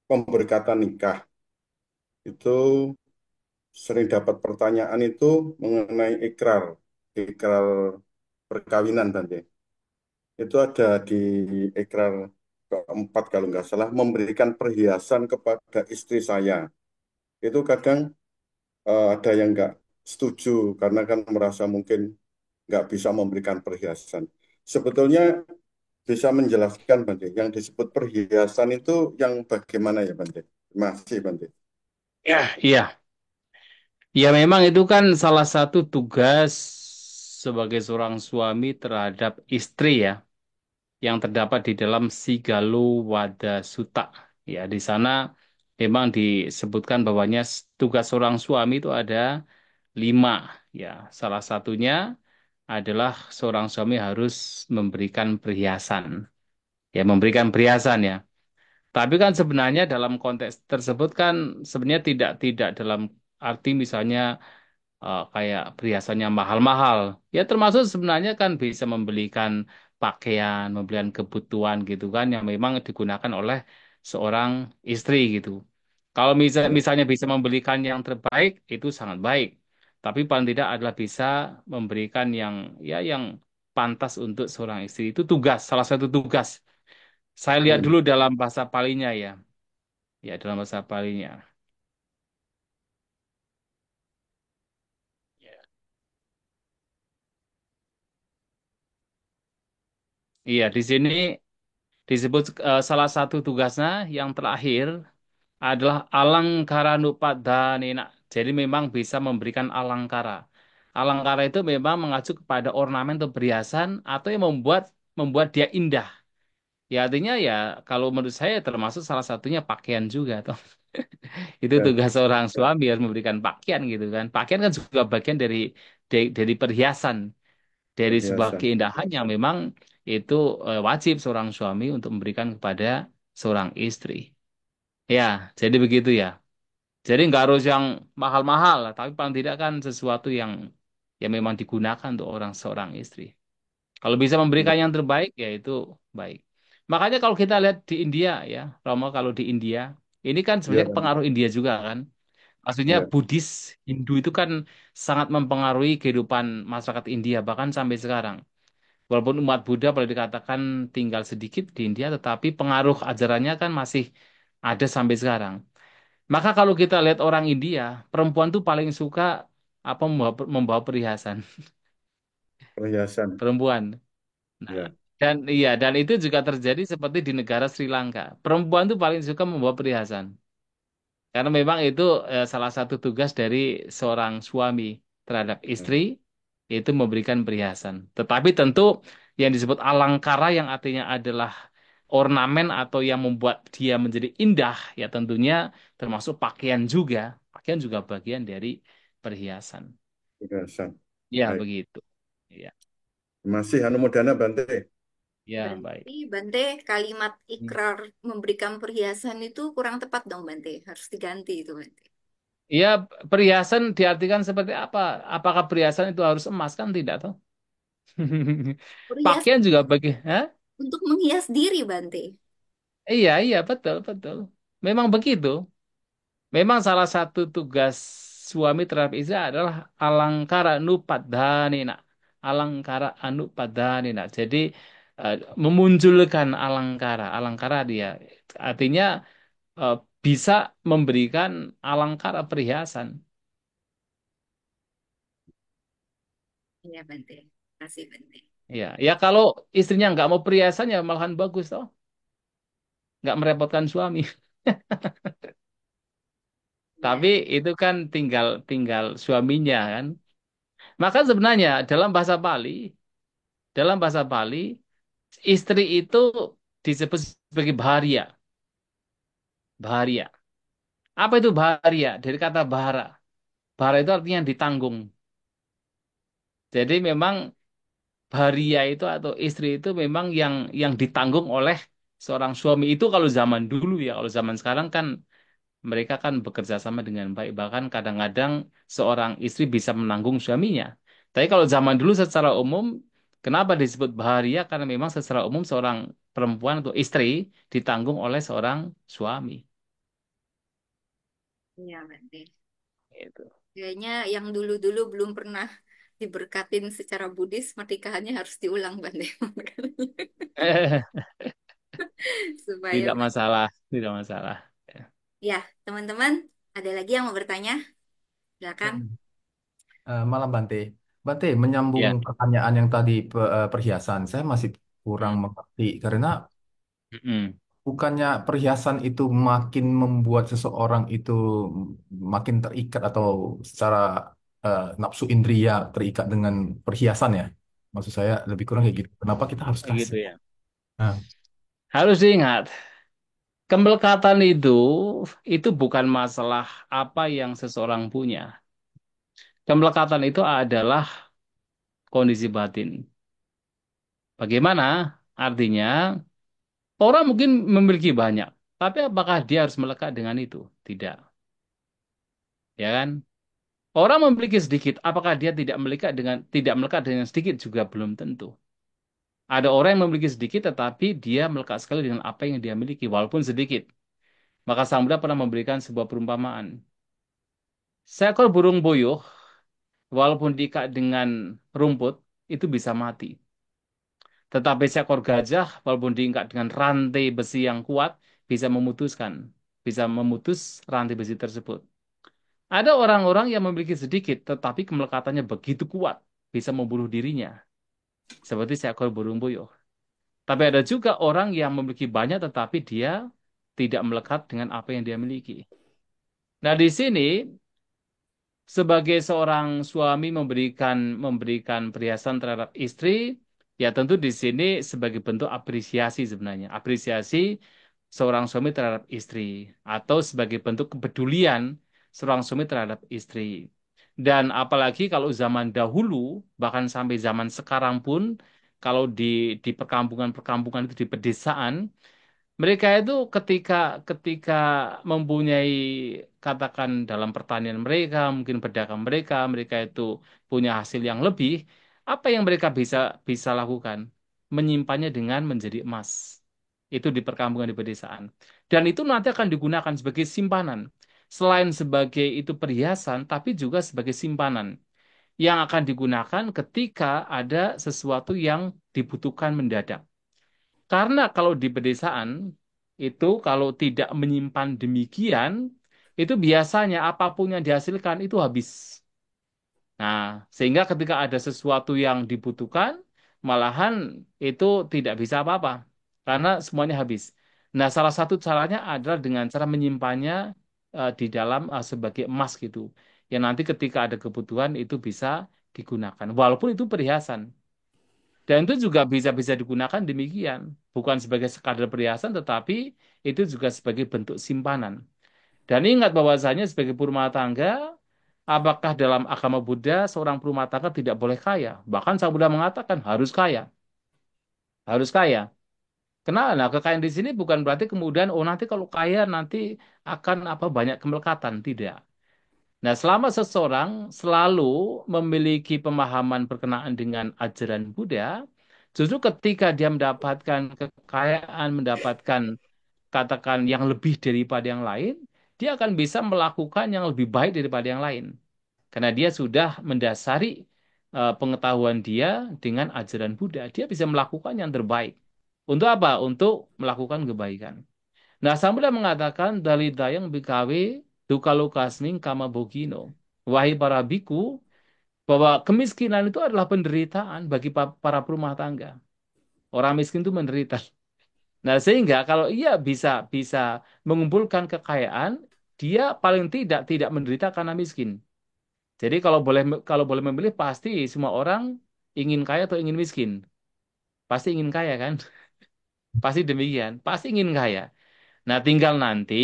pemberkatan nikah. Itu sering dapat pertanyaan itu mengenai ikrar perkawinan, Bante. Itu ada di ikrar keempat kalau nggak salah, memberikan perhiasan kepada istri saya. Itu kadang ada yang nggak setuju karena kan merasa mungkin nggak bisa memberikan perhiasan. Sebetulnya bisa menjelaskan Bante, yang disebut perhiasan itu yang bagaimana ya Bante? Masih Bante. Ya, iya. Ya memang itu kan salah satu tugas sebagai seorang suami terhadap istri ya, yang terdapat di dalam Sigalu Wada Sutta. Ya, di sana memang disebutkan bahwanya tugas seorang suami itu ada 5. Ya, salah satunya adalah seorang suami harus memberikan perhiasan. Ya, memberikan perhiasan ya. Tapi kan sebenarnya dalam konteks tersebut kan sebenarnya tidak dalam arti misalnya kayak perhiasannya mahal-mahal. Ya termasuk sebenarnya kan bisa membelikan pakaian, membelikan kebutuhan gitu kan yang memang digunakan oleh seorang istri gitu. Kalau Ya, misalnya bisa membelikan yang terbaik itu sangat baik. Tapi paling tidak adalah bisa memberikan yang ya yang pantas untuk seorang istri itu tugas, salah satu tugas. Saya lihat hmm, dulu dalam bahasa Palinya ya. Ya dalam bahasa Palinya. Iya, di sini disebut salah satu tugasnya yang terakhir adalah alangkara nupadanena. Jadi memang bisa memberikan alangkara. Alangkara itu memang mengacu kepada ornamen atau perhiasan atau yang membuat dia indah. Ya artinya ya kalau menurut saya termasuk salah satunya pakaian juga toh. Itu ya, tugas seorang suami harus memberikan pakaian gitu kan. Pakaian kan juga bagian dari perhiasan, dari sebuah perhiasan. keindahan yang memang itu wajib seorang suami untuk memberikan kepada seorang istri. Ya, jadi begitu ya. Jadi nggak harus yang mahal-mahal, tapi paling tidak kan sesuatu yang memang digunakan untuk seorang istri. Kalau bisa Ya, memberikan yang terbaik, ya itu baik. Makanya kalau kita lihat di India ya, Romo, kalau di India, ini kan ya, sebenarnya pengaruh India juga kan. Maksudnya ya, Buddhis, Hindu itu kan sangat mempengaruhi kehidupan masyarakat India, bahkan sampai sekarang. Walaupun umat Buddha boleh dikatakan tinggal sedikit di India, tetapi pengaruh ajarannya kan masih ada sampai sekarang. Maka kalau kita lihat orang India, perempuan tuh paling suka apa membawa perhiasan, perhiasan. perempuan. Nah, Ya, dan itu juga terjadi seperti di negara Sri Lanka. Perempuan tuh paling suka membawa perhiasan. Karena memang itu salah satu tugas dari seorang suami terhadap ya, istri itu memberikan perhiasan. Tetapi tentu yang disebut alangkara yang artinya adalah ornamen atau yang membuat dia menjadi indah ya tentunya termasuk pakaian juga. Pakaian juga bagian dari perhiasan. perhiasan. Ya Baik. begitu. Ya. Masih Hanumudana Bante. Ya, baik. Berarti Bante kalimat ikrar memberikan perhiasan itu kurang tepat dong Bante. Harus diganti itu Bante. Iya, perhiasan diartikan seperti apa? Apakah perhiasan itu harus emas kan tidak toh? Pakaian Perhiasan juga bagi, hah? untuk menghias diri Bante. Iya, iya, betul, betul. Memang begitu. Memang salah satu tugas suami terhadap istri adalah alangkara nupadhanina. Alangkara anupadhanina. Jadi eh, memunculkan alangkara. Alangkara dia artinya eh, bisa memberikan alangkara perhiasan. Iya Bante. Kasih Bante. Ya, ya kalau istrinya nggak mau perhiasan ya malahan bagus toh. Nggak merepotkan suami. Iya. Tapi itu kan tinggal tinggal suaminya kan. Maka sebenarnya dalam bahasa Bali istri itu disebut sebagai baharia. Baharia. Apa itu baharia? Dari kata bahara. Bahara itu artinya ditanggung. Jadi memang baharia itu atau istri itu memang yang ditanggung oleh seorang suami itu kalau zaman dulu ya. Kalau zaman sekarang kan mereka kan bekerja sama dengan baik. Bahkan kadang-kadang seorang istri bisa menanggung suaminya. Tapi kalau zaman dulu secara umum, kenapa disebut baharia? Karena memang secara umum seorang perempuan atau istri ditanggung oleh seorang suami. Iya Bante. Gitu. Kayaknya yang dulu-dulu belum pernah diberkatin secara Buddhis, pernikahannya harus diulang Bante. Supaya Tidak masalah, tidak masalah. ya, teman-teman, ada lagi yang mau bertanya? Silakan. Malam Bante. Bante, menyambung Ya. pertanyaan yang tadi perhiasan, saya masih kurang Hmm. mengerti karena Mm-mm. bukannya perhiasan itu makin membuat seseorang itu makin terikat atau secara nafsu indria terikat dengan perhiasan ya. Maksud saya lebih kurang kayak gitu. Kenapa kita harus Gitu kasih? ya. Nah, Harus diingat, kemelekatan itu bukan masalah apa yang seseorang punya. Kemelekatan itu adalah kondisi batin. Bagaimana? Artinya, orang mungkin memiliki banyak, tapi apakah dia harus melekat dengan itu? Tidak, ya kan? Orang memiliki sedikit, apakah dia tidak melekat dengan sedikit juga belum tentu. Ada orang yang memiliki sedikit, tetapi dia melekat sekali dengan apa yang dia miliki, walaupun sedikit. Maka Sang Buddha pernah memberikan sebuah perumpamaan. Seekor burung puyuh, walaupun diikat dengan rumput, itu bisa mati. Tetapi seekor gajah, walaupun diikat dengan rantai besi yang kuat, bisa memutus rantai besi tersebut. Ada orang-orang yang memiliki sedikit, tetapi kemelekatannya begitu kuat, bisa membunuh dirinya, seperti seekor burung puyuh. Tapi ada juga orang yang memiliki banyak, tetapi dia tidak melekat dengan apa yang dia miliki. Nah, di sini sebagai seorang suami memberikan perhiasan terhadap istri, ya tentu di sini sebagai bentuk apresiasi sebenarnya. Apresiasi seorang suami terhadap istri atau sebagai bentuk kepedulian seorang suami terhadap istri. Dan apalagi kalau zaman dahulu, bahkan sampai zaman sekarang pun, kalau di perkampungan-perkampungan itu di pedesaan, mereka itu ketika ketika mempunyai katakan dalam pertanian mereka, mungkin pedagang mereka, mereka itu punya hasil yang lebih, apa yang mereka bisa bisa lakukan? Menyimpannya dengan menjadi emas. Itu di perkampungan di pedesaan. Dan itu nanti akan digunakan sebagai simpanan. Selain sebagai itu perhiasan, tapi juga sebagai simpanan yang akan digunakan ketika ada sesuatu yang dibutuhkan mendadak. Karena kalau di pedesaan itu kalau tidak menyimpan demikian, itu biasanya apapun yang dihasilkan itu habis. Nah, sehingga ketika ada sesuatu yang dibutuhkan, malahan itu tidak bisa apa-apa karena semuanya habis. Nah, salah satu caranya adalah dengan cara menyimpannya di dalam sebagai emas gitu. Yang nanti ketika ada kebutuhan itu bisa digunakan. Walaupun itu perhiasan. Dan itu juga bisa digunakan demikian, bukan sebagai sekadar perhiasan, tetapi itu juga sebagai bentuk simpanan. Dan ingat bahwasanya sebagai rumah tangga, apakah dalam agama Buddha seorang rumah tangga tidak boleh kaya? Bahkan Sang Buddha mengatakan harus kaya. harus kaya. Kenapa? Nah, kekayaan di sini bukan berarti kemudian oh nanti kalau kaya nanti akan apa banyak kemelekatan, tidak. Nah, selama seseorang selalu memiliki pemahaman berkenaan dengan ajaran Buddha, justru ketika dia mendapatkan kekayaan, mendapatkan katakan yang lebih daripada yang lain, dia akan bisa melakukan yang lebih baik daripada yang lain. Karena dia sudah mendasari pengetahuan dia dengan ajaran Buddha, dia bisa melakukan yang terbaik. Untuk apa? Untuk melakukan kebaikan. Nah, Samudra mengatakan dalidayang bikawe dukalukasming kama bogino. Wahai para biku, bahwa kemiskinan itu adalah penderitaan bagi para perumah tangga. Orang miskin itu menderita. Nah, sehingga kalau ia bisa bisa mengumpulkan kekayaan, dia paling tidak menderita karena miskin. Jadi kalau boleh memilih pasti semua orang ingin kaya atau ingin miskin. Pasti ingin kaya kan? Pasti demikian. Pasti ingin kaya. Nah, tinggal nanti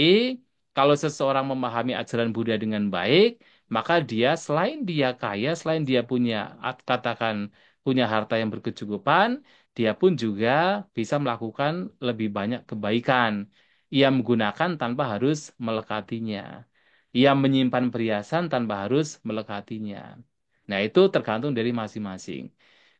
kalau seseorang memahami ajaran Buddha dengan baik, maka dia selain dia kaya, selain dia punya katakan punya harta yang berkecukupan, dia pun juga bisa melakukan lebih banyak kebaikan. Ia menggunakan tanpa harus melekatinya. Ia menyimpan perhiasan tanpa harus melekatinya. Nah, itu tergantung dari masing-masing.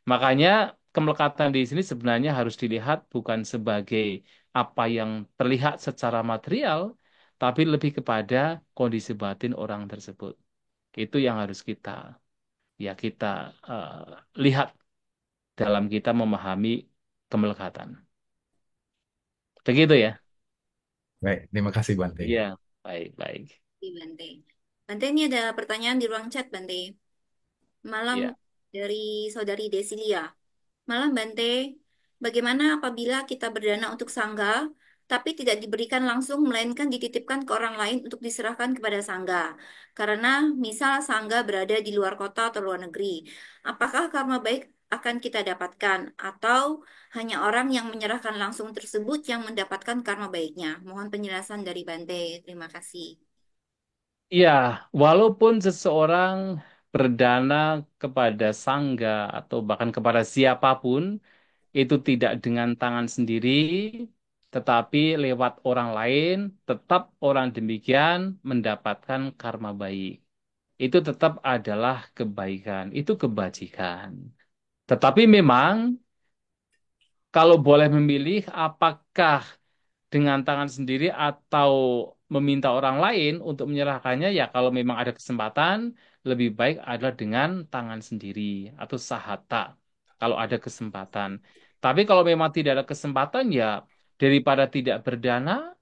Makanya kemelekatan di sini sebenarnya harus dilihat bukan sebagai apa yang terlihat secara material, tapi lebih kepada kondisi batin orang tersebut. Itu yang harus kita eh, lihat dalam kita memahami kemelekatan. Begitu ya? Baik, terima kasih Bante. Iya, baik, baik. Di Bante. Bante, ini ada pertanyaan di ruang chat, Bante. Malam Iya. dari Saudari Desilia. Malam Bante, bagaimana apabila kita berdana untuk sangga, tapi tidak diberikan langsung, melainkan dititipkan ke orang lain untuk diserahkan kepada sangga? Karena misal sangga berada di luar kota atau luar negeri, apakah karma baik akan kita dapatkan? Atau hanya orang yang menyerahkan langsung tersebut yang mendapatkan karma baiknya? Mohon penjelasan dari Bante. Terima kasih. Iya, walaupun seseorang berdana kepada sangga atau bahkan kepada siapapun, itu tidak dengan tangan sendiri, tetapi lewat orang lain, tetap orang demikian mendapatkan karma baik. Itu tetap adalah kebaikan, itu kebajikan. Tetapi memang kalau boleh memilih, apakah dengan tangan sendiri atau meminta orang lain untuk menyerahkannya, ya kalau memang ada kesempatan, lebih baik adalah dengan tangan sendiri atau sahata kalau ada kesempatan. Tapi kalau memang tidak ada kesempatan, ya daripada tidak berdana,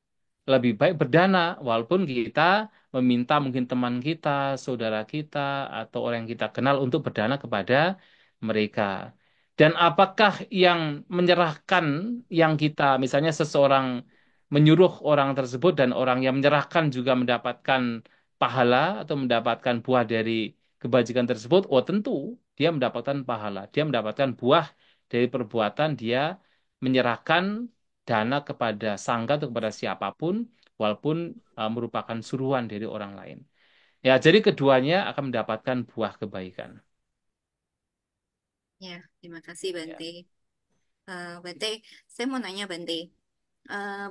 lebih baik berdana, walaupun kita meminta mungkin teman kita, saudara kita, atau orang yang kita kenal untuk berdana kepada mereka. Dan apakah yang menyerahkan yang kita, misalnya seseorang menyuruh orang tersebut dan orang yang menyerahkan juga mendapatkan pahala atau mendapatkan buah dari kebajikan tersebut, oh tentu dia mendapatkan pahala, dia mendapatkan buah dari perbuatan dia menyerahkan dana kepada sangga atau kepada siapapun, walaupun merupakan suruhan dari orang lain. Ya, jadi keduanya akan mendapatkan buah kebaikan. Ya, terima kasih Ya. Bante. Bante, saya mau nanya Bante.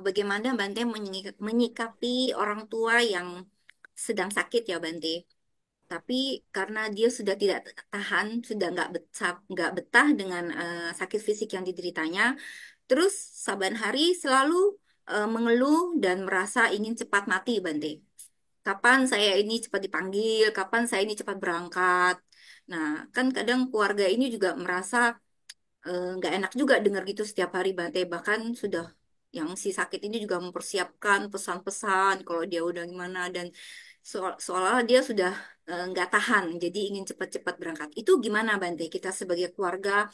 Bagaimana Bante menyikapi orang tua yang sedang sakit ya Bante? Tapi karena dia sudah tidak tahan, sudah nggak betah dengan sakit fisik yang dideritanya, terus saban hari selalu mengeluh dan merasa ingin cepat mati Bante. Kapan saya ini cepat dipanggil? Kapan saya ini cepat berangkat? Nah, kan kadang keluarga ini juga merasa nggak enak juga dengar gitu setiap hari Bante. Bahkan sudah yang si sakit ini juga mempersiapkan pesan-pesan kalau dia udah gimana dan seolah dia sudah nggak tahan, jadi ingin cepat-cepat berangkat. Itu gimana Bante? Kita sebagai keluarga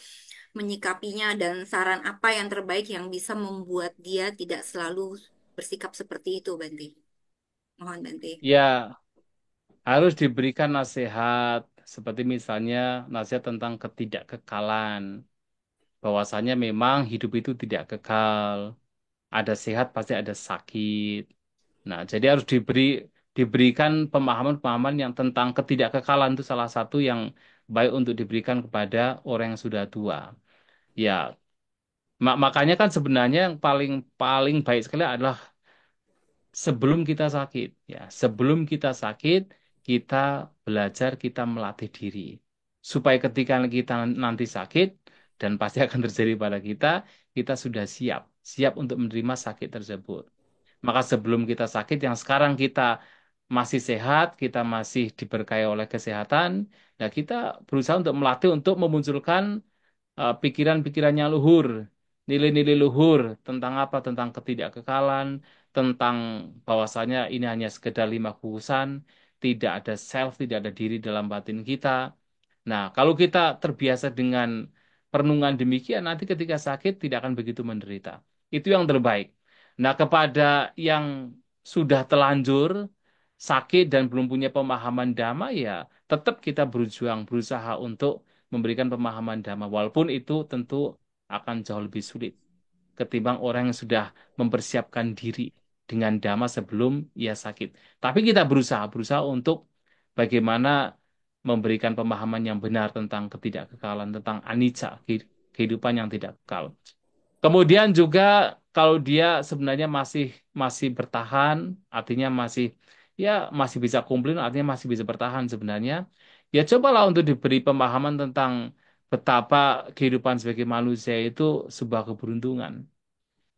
menyikapinya dan saran apa yang terbaik yang bisa membuat dia tidak selalu bersikap seperti itu Bante? Mohon Bante. Ya, harus diberikan nasihat seperti misalnya nasihat tentang ketidakkekalan. Bahwasanya memang hidup itu tidak kekal. Ada sehat pasti ada sakit. Nah, jadi harus diberikan pemahaman-pemahaman yang tentang ketidakkekalan itu salah satu yang baik untuk diberikan kepada orang yang sudah tua. Ya, Makanya kan sebenarnya yang paling paling baik sekali adalah sebelum kita sakit, ya. Sebelum kita sakit, kita belajar, kita melatih diri. Supaya ketika kita nanti sakit, dan pasti akan terjadi pada kita sudah siap. Siap untuk menerima sakit tersebut. Maka sebelum kita sakit, yang sekarang kita masih sehat, kita masih diberkahi oleh kesehatan, ya kita berusaha untuk melatih untuk memunculkan pikiran-pikirannya luhur, nilai-nilai luhur tentang apa? Tentang ketidakkekalan, tentang bahwasanya ini hanya sekedar lima kuusan, tidak ada self, tidak ada diri dalam batin kita. Nah, kalau kita terbiasa dengan perenungan demikian, nanti ketika sakit tidak akan begitu menderita. Itu yang terbaik. Nah, kepada yang sudah telanjur, sakit dan belum punya pemahaman dhamma, ya tetap kita berjuang, berusaha untuk memberikan pemahaman dhamma. Walaupun itu tentu akan jauh lebih sulit ketimbang orang yang sudah mempersiapkan diri dengan dhamma sebelum ia sakit. Tapi kita berusaha untuk bagaimana memberikan pemahaman yang benar tentang ketidakkekalan, tentang anicca, kehidupan yang tidak kekal. Kemudian juga kalau dia sebenarnya masih masih bertahan, artinya masih bisa kumplin, artinya masih bisa bertahan sebenarnya. Ya cobalah untuk diberi pemahaman tentang betapa kehidupan sebagai manusia itu sebuah keberuntungan.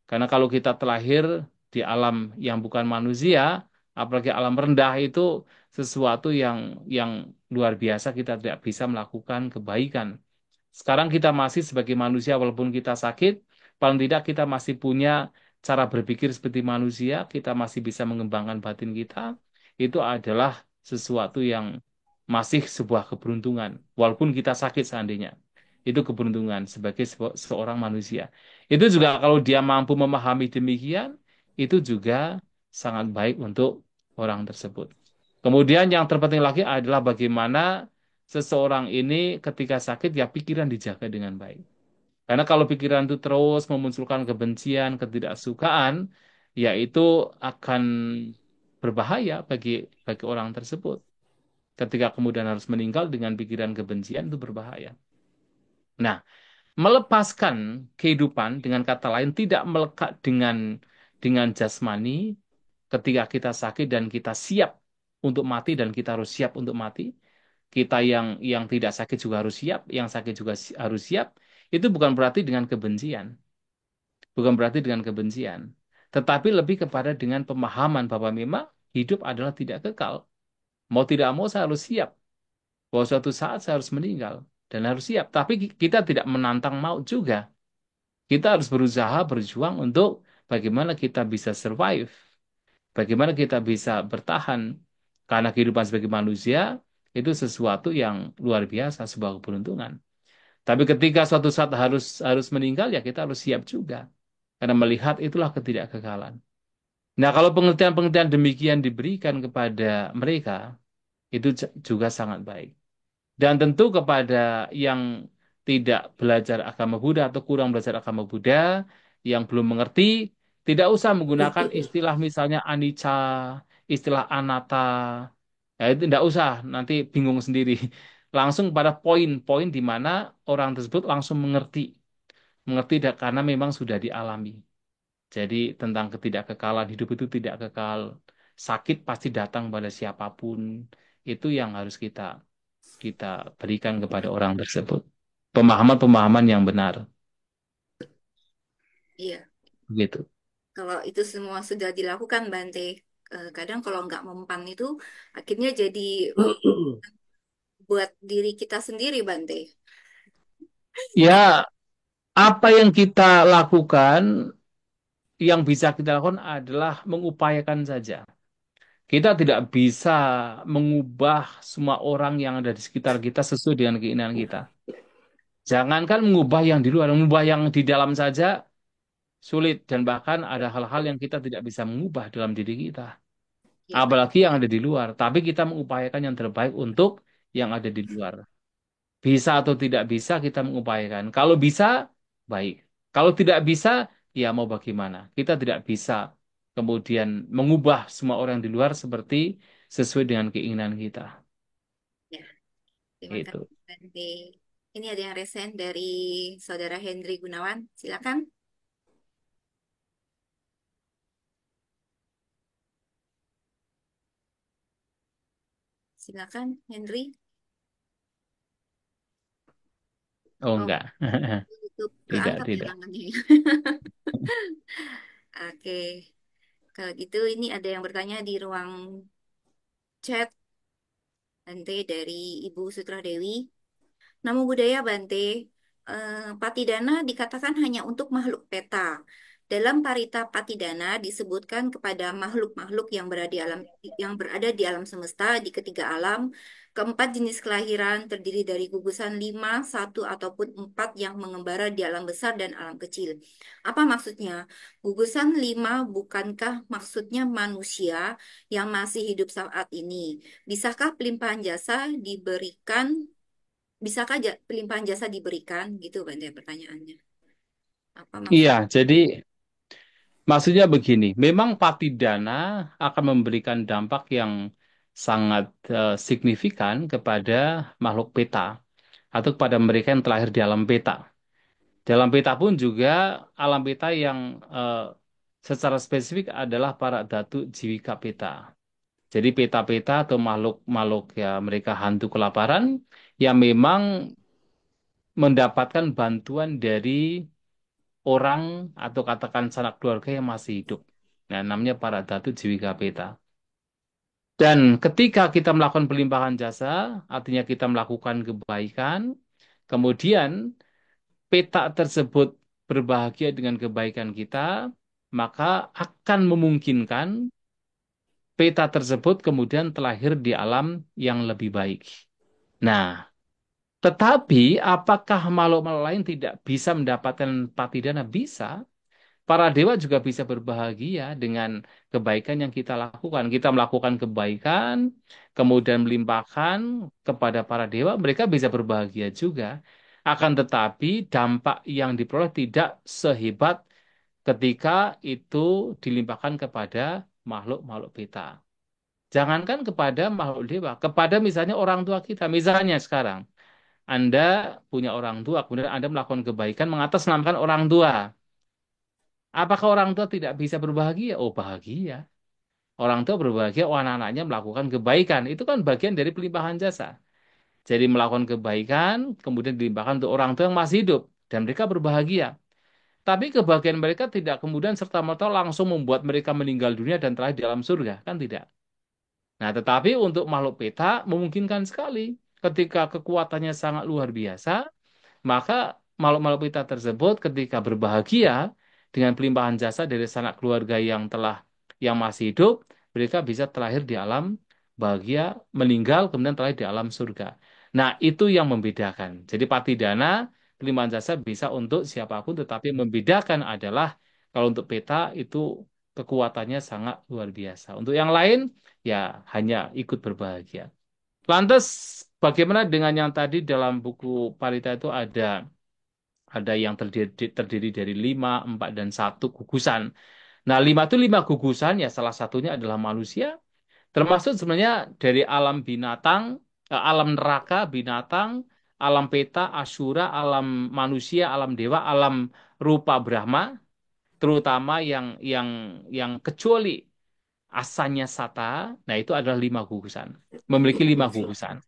Karena kalau kita terlahir di alam yang bukan manusia, apalagi alam rendah itu sesuatu yang luar biasa, kita tidak bisa melakukan kebaikan. Sekarang kita masih sebagai manusia, walaupun kita sakit, paling tidak kita masih punya cara berpikir seperti manusia, kita masih bisa mengembangkan batin kita. Itu adalah sesuatu yang masih sebuah keberuntungan, walaupun kita sakit seandainya. Itu keberuntungan sebagai seorang manusia. Itu juga kalau dia mampu memahami demikian, itu juga sangat baik untuk orang tersebut. Kemudian yang terpenting lagi adalah bagaimana seseorang ini ketika sakit ya pikiran dijaga dengan baik. Karena kalau pikiran itu terus memunculkan kebencian, ketidaksukaan, ya itu akan berbahaya bagi bagi orang tersebut. Ketika kemudian harus meninggal dengan pikiran kebencian itu berbahaya. Nah, melepaskan kehidupan dengan kata lain tidak melekat dengan jasmani ketika kita sakit dan kita siap untuk mati dan kita harus siap untuk mati. Kita yang tidak sakit juga harus siap, yang sakit juga harus siap. Itu bukan berarti dengan kebencian, bukan berarti dengan kebencian, tetapi lebih kepada dengan pemahaman bahwa memang hidup adalah tidak kekal. Mau tidak mau saya harus siap bahwa suatu saat saya harus meninggal dan harus siap. Tapi kita tidak menantang maut juga. Kita harus berusaha berjuang untuk bagaimana kita bisa survive, bagaimana kita bisa bertahan. Karena kehidupan sebagai manusia itu sesuatu yang luar biasa, sebuah keberuntungan. Tapi ketika suatu saat harus harus meninggal, ya kita harus siap juga. Karena melihat itulah ketidakkekalan. Nah, kalau pengertian-pengertian demikian diberikan kepada mereka, itu juga sangat baik. Dan tentu kepada yang tidak belajar agama Buddha atau kurang belajar agama Buddha, yang belum mengerti, tidak usah menggunakan istilah misalnya anicca, istilah anatta. Ya, itu tidak usah, nanti bingung sendiri. Langsung pada poin-poin di mana orang tersebut langsung mengerti. Mengerti karena memang sudah dialami. Jadi tentang ketidakkekalan, hidup itu tidak kekal. Sakit pasti datang pada siapapun. Itu yang harus kita kita berikan kepada orang tersebut. Pemahaman-pemahaman yang benar, Iya, gitu. kalau itu semua sudah dilakukan, Bante, kadang kalau nggak mempan itu akhirnya jadi buat diri kita sendiri, Bante. Ya, apa yang kita lakukan, yang bisa kita lakukan adalah mengupayakan saja. Kita tidak bisa mengubah semua orang yang ada di sekitar kita sesuai dengan keinginan kita. Jangankan mengubah yang di luar, mengubah yang di dalam saja sulit dan bahkan ada hal-hal yang kita tidak bisa mengubah dalam diri kita. Iya, Bante. Apalagi yang ada di luar. Tapi kita mengupayakan yang terbaik untuk yang ada di luar. Bisa atau tidak bisa kita mengupayakan. Kalau bisa, baik. Kalau tidak bisa, ya mau bagaimana. Kita tidak bisa kemudian mengubah semua orang di luar seperti sesuai dengan keinginan kita. Ya, terima Itu. kasih, Bante. Ini ada yang resen dari Saudara Hendri Gunawan. Silakan. Silakan, Henry. Oh Oh, enggak, tutup, gak tidak, angkat ya tidak. tangannya. Oke, kalau gitu ini ada yang bertanya di ruang chat, Bante dari Ibu Sutradewi. Namo Buddhaya Bante, Patidana dikatakan hanya untuk makhluk peta. Dalam Parita Patidana disebutkan kepada makhluk-makhluk yang berada di alam semesta di ketiga alam, keempat jenis kelahiran terdiri dari gugusan lima, satu ataupun empat yang mengembara di alam besar dan alam kecil. Apa maksudnya? Gugusan lima bukankah maksudnya manusia yang masih hidup saat ini? Bisakah pelimpahan jasa diberikan Bisakah pelimpahan jasa diberikan? Gitu, Bante, pertanyaannya. Apa maksud? Iya, jadi maksudnya begini, memang patidana akan memberikan dampak yang sangat signifikan kepada makhluk peta atau kepada mereka yang terlahir di alam peta. Dalam peta pun juga alam peta yang secara spesifik adalah para dhatu jiwika peta. Jadi peta-peta atau makhluk-makhluk ya mereka hantu kelaparan yang memang mendapatkan bantuan dari orang atau katakan sanak keluarga yang masih hidup. Nah, namanya para dhatu jiwika peta. Dan ketika kita melakukan pelimpahan jasa, artinya kita melakukan kebaikan, kemudian peta tersebut berbahagia dengan kebaikan kita, maka akan memungkinkan peta tersebut kemudian terlahir di alam yang lebih baik. Nah, tetapi apakah makhluk-makhluk lain tidak bisa mendapatkan patidana? Bisa. Para dewa juga bisa berbahagia dengan kebaikan yang kita lakukan. Kita melakukan kebaikan, kemudian melimpahkan kepada para dewa, mereka bisa berbahagia juga. Akan tetapi dampak yang diperoleh tidak sehebat ketika itu dilimpahkan kepada makhluk-makhluk peta. Jangankan kepada makhluk dewa, kepada misalnya orang tua kita. Misalnya sekarang, Anda punya orang tua, kemudian Anda melakukan kebaikan mengatasnamakan orang tua. Apakah orang tua tidak bisa berbahagia? Oh, bahagia. Orang tua berbahagia, oh anak-anaknya melakukan kebaikan. Itu kan bagian dari pelimpahan jasa. Jadi melakukan kebaikan, kemudian dilimpahkan untuk orang tua yang masih hidup. Dan mereka berbahagia. Tapi kebahagiaan mereka tidak kemudian serta-merta langsung membuat mereka meninggal dunia dan terakhir di alam surga. Kan tidak. Nah, tetapi untuk makhluk peta memungkinkan sekali. Ketika kekuatannya sangat luar biasa, maka makhluk-makhluk pita tersebut ketika berbahagia dengan pelimpahan jasa dari sanak keluarga yang masih hidup, mereka bisa terlahir di alam bahagia, meninggal kemudian terlahir di alam surga. Nah, itu yang membedakan. Jadi patidana pelimpahan jasa bisa untuk siapapun, tetapi yang membedakan adalah kalau untuk peta itu kekuatannya sangat luar biasa. Untuk yang lain ya hanya ikut berbahagia. Lantas bagaimana dengan yang tadi dalam buku Parita itu ada yang terdiri dari lima, empat, dan satu gugusan. Nah, lima itu lima gugusan, ya salah satunya adalah manusia, termasuk sebenarnya dari alam binatang, alam neraka, binatang, alam peta, asura, alam manusia, alam dewa, alam rupa Brahma, terutama yang kecuali asanya sata, nah itu adalah lima gugusan, memiliki lima gugusan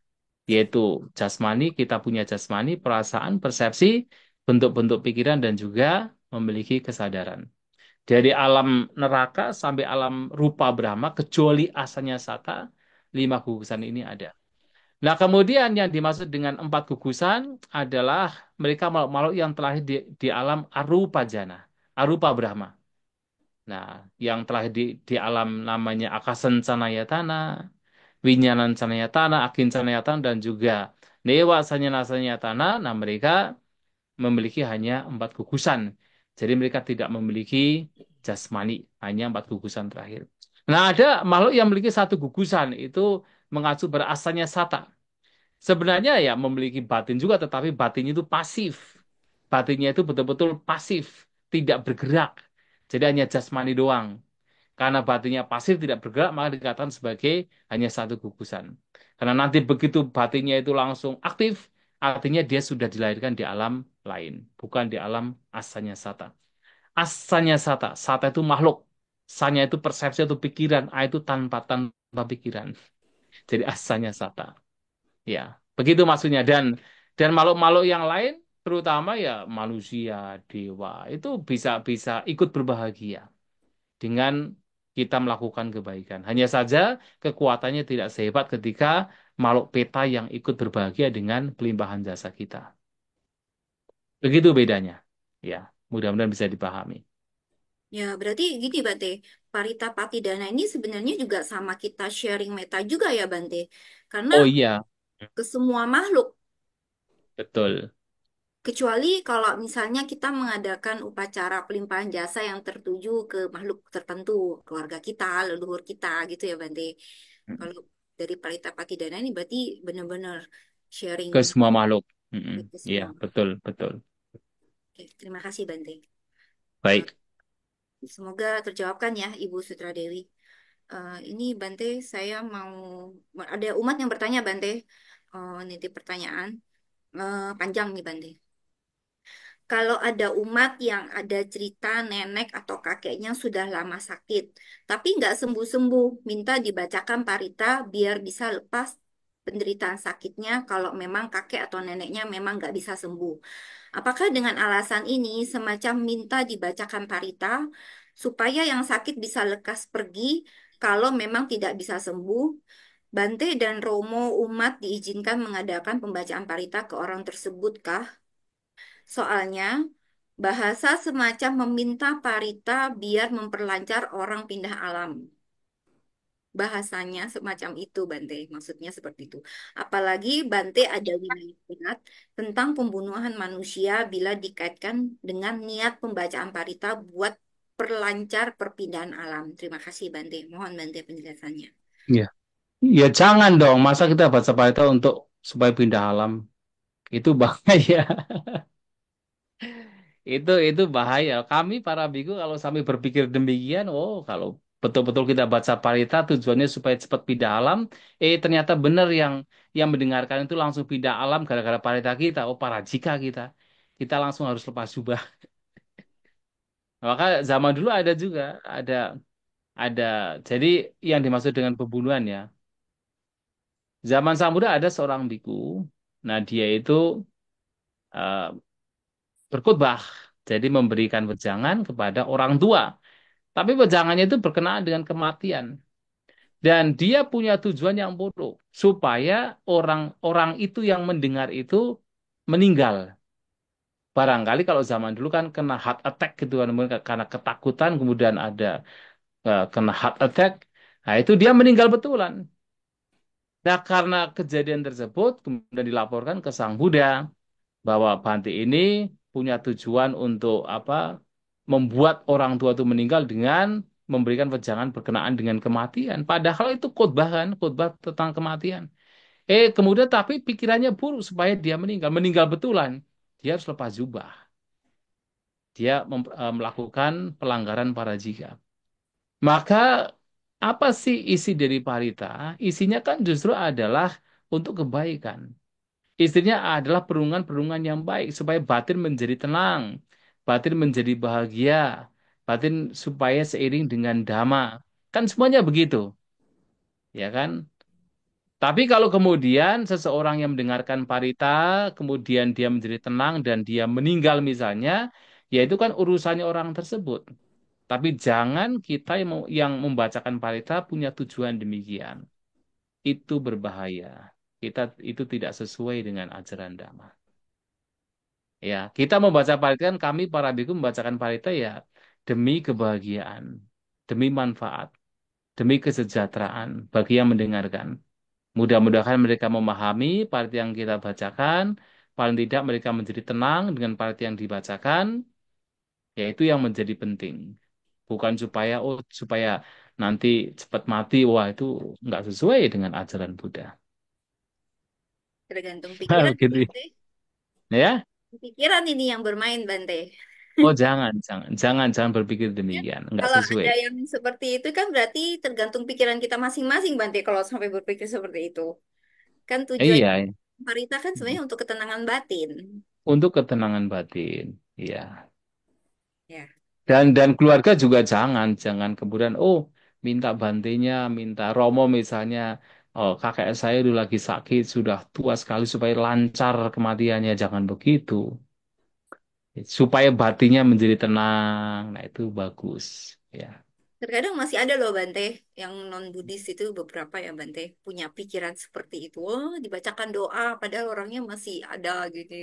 yaitu jasmani, kita punya jasmani, perasaan, persepsi, bentuk-bentuk pikiran, dan juga memiliki kesadaran. Dari alam neraka sampai alam rupa Brahma, kecuali asanya sata, lima gugusan ini ada. Nah, kemudian yang dimaksud dengan empat gugusan adalah mereka makhluk-makhluk yang terlahir di alam arupa jana, arupa Brahma. Nah, yang terlahir di alam namanya akasan sanayatana, Winyanan Sanayatana, Akin Sanayatana, dan juga Dewa Sanyana Sanayatana. Nah, mereka memiliki hanya empat gugusan. Jadi mereka tidak memiliki jasmani, hanya empat gugusan terakhir. Nah, ada makhluk yang memiliki satu gugusan, itu mengacu berasalnya sata. Sebenarnya ya memiliki batin juga, tetapi batinnya itu pasif. Batinnya itu betul-betul pasif, tidak bergerak. Jadi hanya jasmani doang. Karena batinnya pasif tidak bergerak, maka dikatakan sebagai hanya satu gugusan. Karena nanti begitu batinnya itu langsung aktif, artinya dia sudah dilahirkan di alam lain, bukan di alam asanya sata. Asanya sata, sata itu makhluk, sanya itu persepsi atau pikiran, a itu tanpa pikiran. Jadi asalnya sata. Ya, begitu maksudnya. Dan makhluk-makhluk yang lain, terutama ya manusia, dewa, itu bisa bisa ikut berbahagia dengan kita melakukan kebaikan. Hanya saja kekuatannya tidak sehebat ketika makhluk peta yang ikut berbahagia dengan pelimpahan jasa kita. Begitu bedanya. Ya, mudah-mudahan bisa dipahami. Ya, berarti gini Bante, Parita Patidana ini sebenarnya juga sama kita sharing meta juga ya Bante. Karena Oh iya, ke semua makhluk, betul. kecuali kalau misalnya kita mengadakan upacara pelimpahan jasa yang tertuju ke makhluk tertentu, keluarga kita, leluhur kita gitu ya Bante. Kalau dari Parita Patidana ini berarti benar-benar sharing Ke semua makhluk. Mm-mm. ke Iya, semua. betul, betul. Oke, terima kasih Bante. Eh, Baik. Semoga terjawabkan ya Ibu Sutradewi. Ini Bante, saya mau ada umat yang bertanya Bante. Nitip pertanyaan panjang nih Bante. Kalau ada umat yang ada cerita nenek atau kakeknya sudah lama sakit, tapi nggak sembuh-sembuh, minta dibacakan parita biar bisa lepas penderitaan sakitnya kalau memang kakek atau neneknya memang nggak bisa sembuh. Apakah dengan alasan ini semacam minta dibacakan parita supaya yang sakit bisa lekas pergi kalau memang tidak bisa sembuh? Bante dan Romo umat diizinkan mengadakan pembacaan parita ke orang tersebut kah? Soalnya bahasa semacam meminta parita biar memperlancar orang pindah alam. Bahasanya semacam itu, Bante. Maksudnya seperti itu. Apalagi Bante ada riwayat tentang pembunuhan manusia bila dikaitkan dengan niat pembacaan parita buat perlancar perpindahan alam. Terima kasih, Bante. Mohon Bante penjelasannya. Iya. Ya jangan dong, masa kita baca parita untuk supaya pindah alam. Itu bahaya. Itu bahaya. Kami para biku kalau sampai berpikir demikian, oh kalau betul-betul kita baca parita tujuannya supaya cepat pindah alam, ternyata benar yang mendengarkan itu langsung pindah alam gara-gara parita kita. Oh para jika kita. Kita langsung harus lepas jubah. Maka zaman dulu ada juga, ada. Jadi yang dimaksud dengan pembunuhan ya. Zaman Samudra ada seorang biku. Nah, dia itu eh, berkhutbah. Jadi memberikan wejangan kepada orang tua. Tapi wejangannya itu berkenaan dengan kematian. Dan dia punya tujuan yang buruk. Supaya orang-orang itu yang mendengar itu meninggal. Barangkali kalau zaman dulu kan kena heart attack gitu kan. Karena ketakutan kemudian ada kena heart attack. Nah itu dia meninggal betulan. Nah karena kejadian tersebut kemudian dilaporkan ke Sang Buddha. Bahwa Bante ini punya tujuan untuk apa membuat orang tua itu meninggal dengan memberikan wejangan berkenaan dengan kematian. Padahal itu khotbah kan, khotbah tentang kematian. Kemudian tapi pikirannya buruk supaya dia meninggal, meninggal betulan. Dia harus lepas jubah. Dia melakukan pelanggaran para jika. Maka apa sih isi dari parita? Isinya kan justru adalah untuk kebaikan. Istrinya adalah perlindungan-perlindungan yang baik supaya batin menjadi tenang, batin menjadi bahagia, batin supaya seiring dengan dhamma. Kan semuanya begitu, ya kan? Tapi kalau kemudian seseorang yang mendengarkan parita, kemudian dia menjadi tenang dan dia meninggal misalnya, ya itu kan urusannya orang tersebut. Tapi jangan kita yang membacakan parita punya tujuan demikian. Itu berbahaya. Kita itu tidak sesuai dengan ajaran Dhamma. Ya, kita membaca parita kan kami para biku membacakan parita ya demi kebahagiaan, demi manfaat, demi kesejahteraan bagi yang mendengarkan. Mudah-mudahan mereka memahami parita yang kita bacakan, paling tidak mereka menjadi tenang dengan parita yang dibacakan, yaitu yang menjadi penting. Bukan supaya nanti cepat mati, wah itu nggak sesuai dengan ajaran Buddha. Tergantung pikiran, Gitu Bante. ya. Pikiran ini yang bermain, Bante. Oh jangan berpikir Ya, demikian, nggak kalau sesuai. ada yang seperti itu kan berarti tergantung pikiran kita masing-masing, Bante, kalau sampai berpikir seperti itu. Kan tujuan Iya, Parita kan sebenarnya untuk ketenangan batin. untuk ketenangan batin. Iya. Ya, berarti Dan keluarga juga jangan kemudian minta bantenya, minta romo misalnya Oh, kakek saya dulu lagi sakit, sudah tua sekali supaya lancar kematiannya. Jangan begitu. Supaya batinnya menjadi tenang. Nah, itu bagus. Ya. Terkadang masih ada loh Bante yang non Buddhis itu beberapa ya Bante punya pikiran seperti itu. Oh, dibacakan doa padahal orangnya masih ada gitu.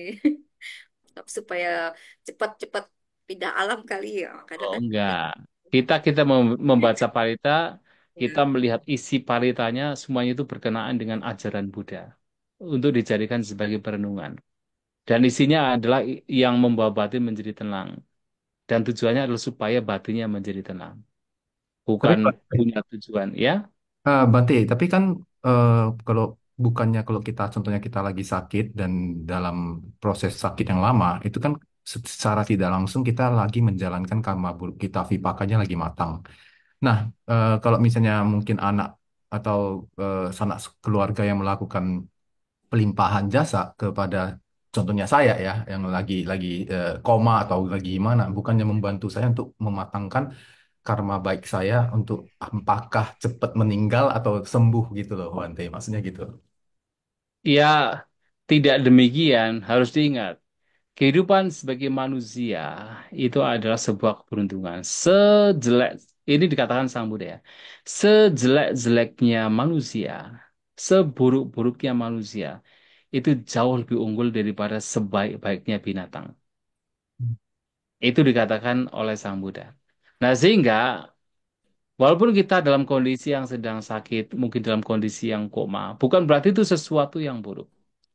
Supaya cepat-cepat pindah alam kali ya. Kadang Oh, kan enggak. Kita membaca parita, kita ya. melihat isi paritanya, semuanya itu berkenaan dengan ajaran Buddha untuk dijadikan sebagai perenungan. Dan isinya adalah yang membawa batin menjadi tenang. Dan tujuannya adalah supaya batinnya menjadi tenang. Tapi Bukan punya tujuan, ya. Bante, tapi kan eh, kalau bukannya kalau kita contohnya kita lagi sakit dan dalam proses sakit yang lama, itu kan secara tidak langsung kita lagi menjalankan karma buruk kita, vipakanya lagi matang. Nah, kalau misalnya mungkin anak atau sanak keluarga yang melakukan pelimpahan jasa kepada contohnya saya ya, yang lagi koma atau lagi gimana, bukannya membantu saya untuk mematangkan karma baik saya untuk apakah cepat meninggal atau sembuh gitu loh, Bante. Maksudnya gitu. Ya, tidak demikian, harus diingat. Kehidupan sebagai manusia itu adalah sebuah keberuntungan. Sejelek, ini dikatakan Sang Buddha ya, sejelek-jeleknya manusia, seburuk-buruknya manusia, itu jauh lebih unggul daripada sebaik-baiknya binatang. Itu dikatakan oleh Sang Buddha. Nah, sehingga walaupun kita dalam kondisi yang sedang sakit, mungkin dalam kondisi yang koma, bukan berarti itu sesuatu yang buruk.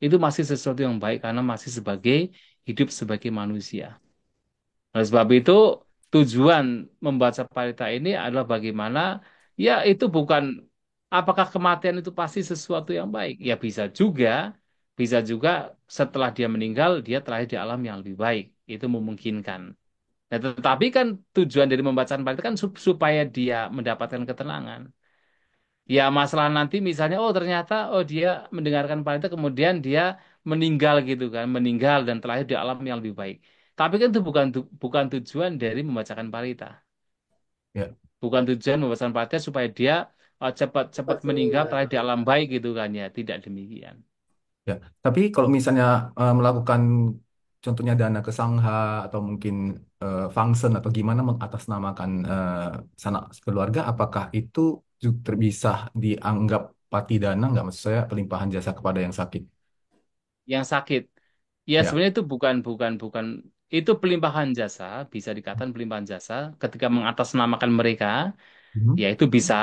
Itu masih sesuatu yang baik karena masih sebagai hidup sebagai manusia. Oleh sebab itu, tujuan membaca parita ini adalah bagaimana, ya itu bukan, apakah kematian itu pasti sesuatu yang baik? Ya bisa juga setelah dia meninggal, dia terlahir di alam yang lebih baik. Itu memungkinkan. Nah, tetapi kan tujuan dari membacaan parita kan supaya dia mendapatkan ketenangan. Ya masalah nanti misalnya, oh ternyata, oh dia mendengarkan parita kemudian dia meninggal gitu kan, meninggal dan terlahir di alam yang lebih baik. Tapi kan itu bukan tujuan dari membacakan parita. Ya, Bukan tujuan membacakan parita supaya dia cepat-cepat meninggal terlahir di alam baik gitu kan ya. Tidak demikian. ya. Tapi kalau misalnya melakukan contohnya dana ke sangha atau mungkin function atau gimana mengatasnamakan sanak keluarga, apakah itu juga bisa dianggap patidana nggak? Maksud saya pelimpahan jasa kepada yang sakit. Yang sakit, ya Ya. sebenarnya itu bukan itu pelimpahan jasa, bisa dikatakan pelimpahan jasa ketika mengatasnamakan mereka, Mhm. ya itu bisa.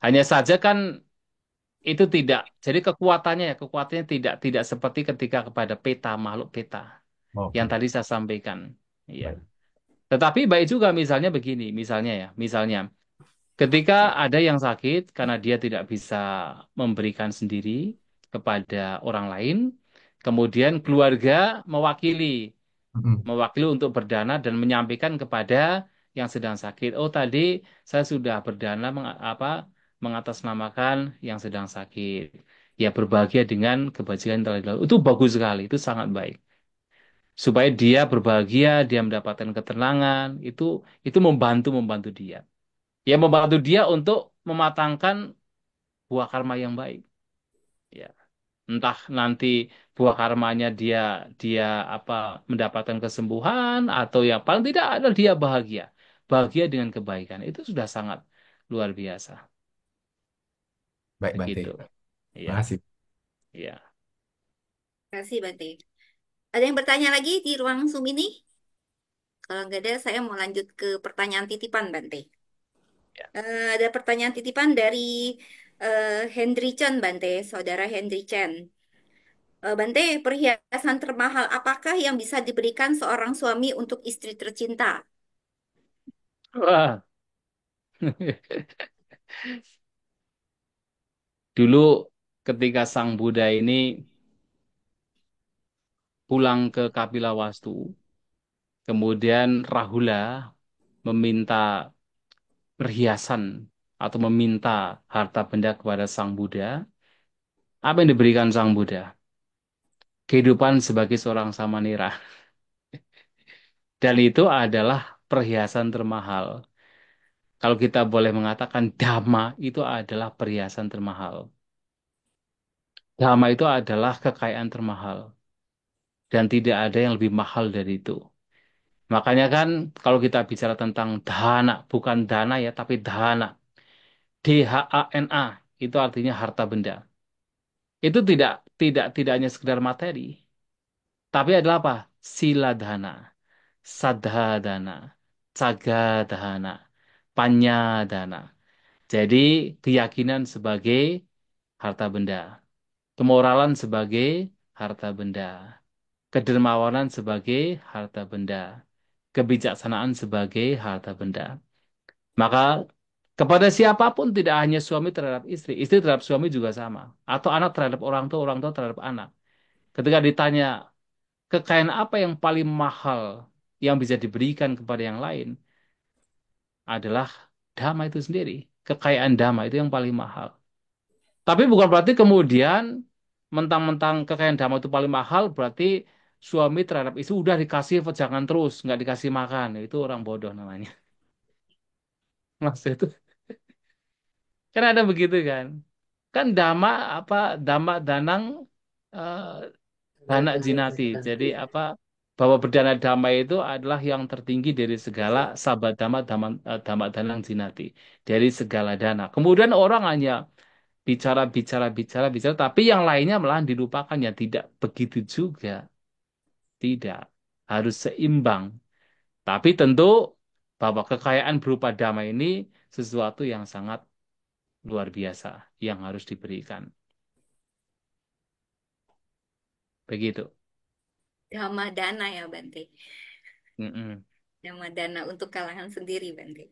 Hanya saja kan itu tidak. Jadi kekuatannya tidak seperti ketika kepada peta makhluk peta yang Oke, tadi saya sampaikan. Iya. baik. Tetapi baik juga misalnya begini, misalnya ketika ada yang sakit karena dia tidak bisa memberikan sendiri kepada orang lain, kemudian keluarga mewakili Mhm. mewakili untuk berdana dan menyampaikan kepada yang sedang sakit. Oh, tadi saya sudah berdana mengatasnamakan yang sedang sakit. Ya, berbahagia dengan kebajikan yang telah dilakukan. Itu bagus sekali, itu sangat baik. Supaya dia berbahagia, dia mendapatkan ketenangan, itu membantu dia. Ya, membantu dia untuk mematangkan buah karma yang baik. Ya. Entah nanti buah karmanya dia dia apa mendapatkan kesembuhan atau yang paling tidak adalah dia bahagia dengan kebaikan itu sudah sangat luar biasa Baik, Bante. begitu. Iya, Makasih. iya. Terima kasih Bante. Ada yang bertanya lagi di ruang Zoom ini? Kalau nggak ada, saya mau lanjut ke pertanyaan titipan Bante. Ada pertanyaan titipan dari Henry Chen Bante, saudara Henry Chen. Bante, perhiasan termahal apakah yang bisa diberikan seorang suami untuk istri tercinta? Wah. Dulu ketika Sang Buddha ini pulang ke Kapilawastu, kemudian Rahula meminta perhiasan atau meminta harta benda kepada Sang Buddha, apa yang diberikan Sang Buddha? Kehidupan sebagai seorang samanera. Dan itu adalah perhiasan termahal. Kalau kita boleh mengatakan dhamma itu adalah perhiasan termahal. Dhamma itu adalah kekayaan termahal. Dan tidak ada yang lebih mahal dari itu. Makanya kan kalau kita bicara tentang dana, bukan dana ya, tapi dana. DHANA, itu artinya harta benda. Itu tidak hanya sekedar materi, tapi adalah apa? Siladhana, sadhadana, cagadhana, panyadana. Jadi keyakinan sebagai harta benda, kemoralan sebagai harta benda, kedermawanan sebagai harta benda, kebijaksanaan sebagai harta benda. Maka kepada siapapun tidak hanya suami terhadap istri, istri terhadap suami juga sama, atau anak terhadap orang tua terhadap anak. Ketika ditanya kekayaan apa yang paling mahal yang bisa diberikan kepada yang lain adalah dhamma itu sendiri. Kekayaan dhamma itu yang paling mahal. Tapi bukan berarti kemudian mentang-mentang kekayaan dhamma itu paling mahal berarti suami terhadap istri udah dikasih jangan terus, nggak dikasih makan. Itu orang bodoh namanya. Maksud itu kan ada begitu kan. Kan dhamma apa dhamma danang eh, dana jinati. Jadi apa bahwa berdana dhamma itu adalah yang tertinggi dari segala sahabat dhamma dhamma danang jinati dari segala dana. Kemudian orang hanya bicara, tapi yang lainnya malah dilupakan ya tidak begitu juga. Tidak harus seimbang. Tapi tentu bahwa kekayaan berupa dhamma ini sesuatu yang sangat luar biasa yang harus diberikan. Begitu. Dhamma-dana ya Bante. Mm-mm. Dhamma-dana untuk kalangan sendiri Bante.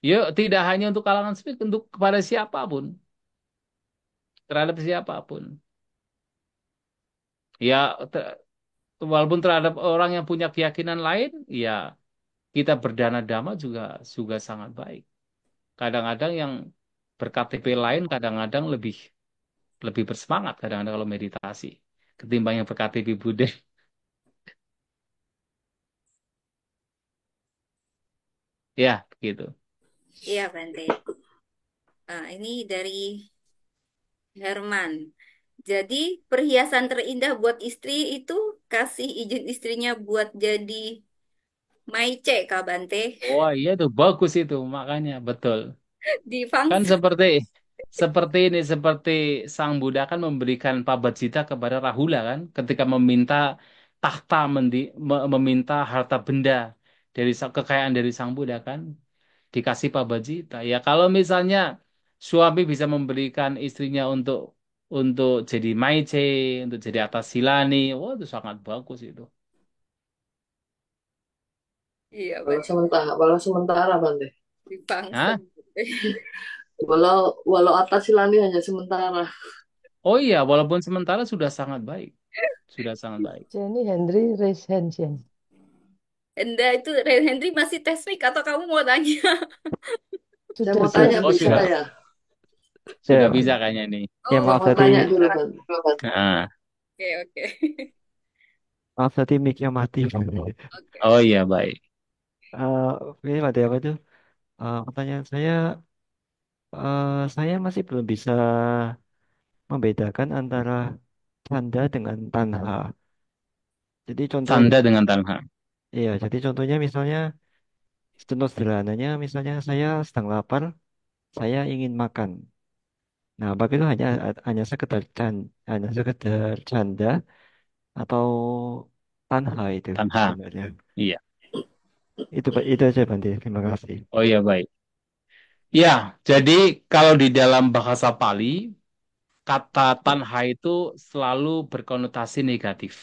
Yuk, tidak hanya untuk kalangan sipil, untuk kepada siapapun, terhadap siapapun. Ya, walaupun terhadap orang yang punya keyakinan lain, ya kita berdana dhamma juga juga sangat baik. Kadang-kadang yang ber-KTP lain, kadang-kadang lebih lebih bersemangat, kadang-kadang kalau meditasi, ketimbang yang ber-KTP Buddha. Ya, begitu. Iya Bante. Ini dari Herman. Jadi perhiasan terindah buat istri itu kasih izin istrinya buat jadi maice Kak Bante Oh iya itu bagus itu, makanya betul. di Kan Fangsi. seperti ini, seperti Sang Buddha kan memberikan pabajita kepada Rahula kan, ketika meminta tahta, meminta harta benda dari kekayaan dari Sang Buddha kan, dikasih pabajita. Ya kalau misalnya suami bisa memberikan istrinya untuk jadi maice, untuk jadi atas silani, wah itu sangat bagus itu. Iya Walau Bante sementara, walau sementara Bante. di Fangsi. Hah? Walau walau atas silani hanya sementara. Oh iya, walaupun sementara sudah sangat baik, sudah sangat baik. Jenny Henry raise hand, Jen. Enda itu Henry masih tes mic atau kamu mau tanya? Saya Sudah, mau Jen. tanya Oh bisa sudah, ya? sudah Jen. bisa kayaknya ini. Ya, Oh, Saya maaf mau tadi, tanya dulu Bante. Nah, oke oke. maaf tadi mic-nya mati. Oke. oh iya baik. Ini ada apa tuh? Pertanyaan saya masih belum bisa membedakan antara tanda dengan tanha. Jadi contoh, Sanda dengan tanha. iya, jadi contohnya misalnya, contoh sederhananya, misalnya saya sedang lapar, saya ingin makan. Nah, apakah itu hanya sekedar hanya sekedar canda atau tanha itu Tanha. sebenarnya? Iya. Itu aja Bante. Terima kasih. Oh iya baik. Ya, jadi kalau di dalam bahasa Pali, kata tanha itu selalu berkonotasi negatif.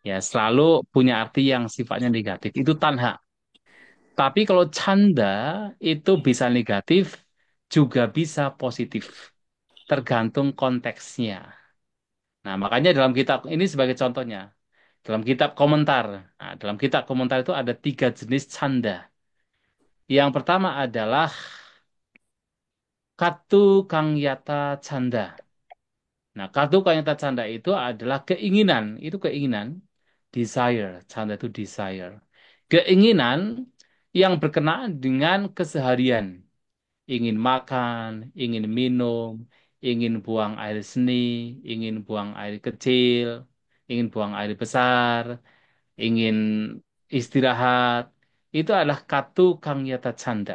Ya, selalu punya arti yang sifatnya negatif. Itu tanha. Tapi kalau canda itu bisa negatif, juga bisa positif. Tergantung konteksnya. Nah, makanya dalam kitab ini sebagai contohnya. Dalam kitab komentar. Nah, dalam kitab komentar itu ada 3 jenis canda. Yang pertama adalah katu kang yata canda. Nah, katu kang yata canda itu adalah keinginan. Itu keinginan. Desire. Canda itu desire. Keinginan yang berkenaan dengan keseharian. Ingin makan, ingin minum, ingin buang air seni, ingin buang air kecil, ingin buang air besar, ingin istirahat, itu adalah katu kang yata canda.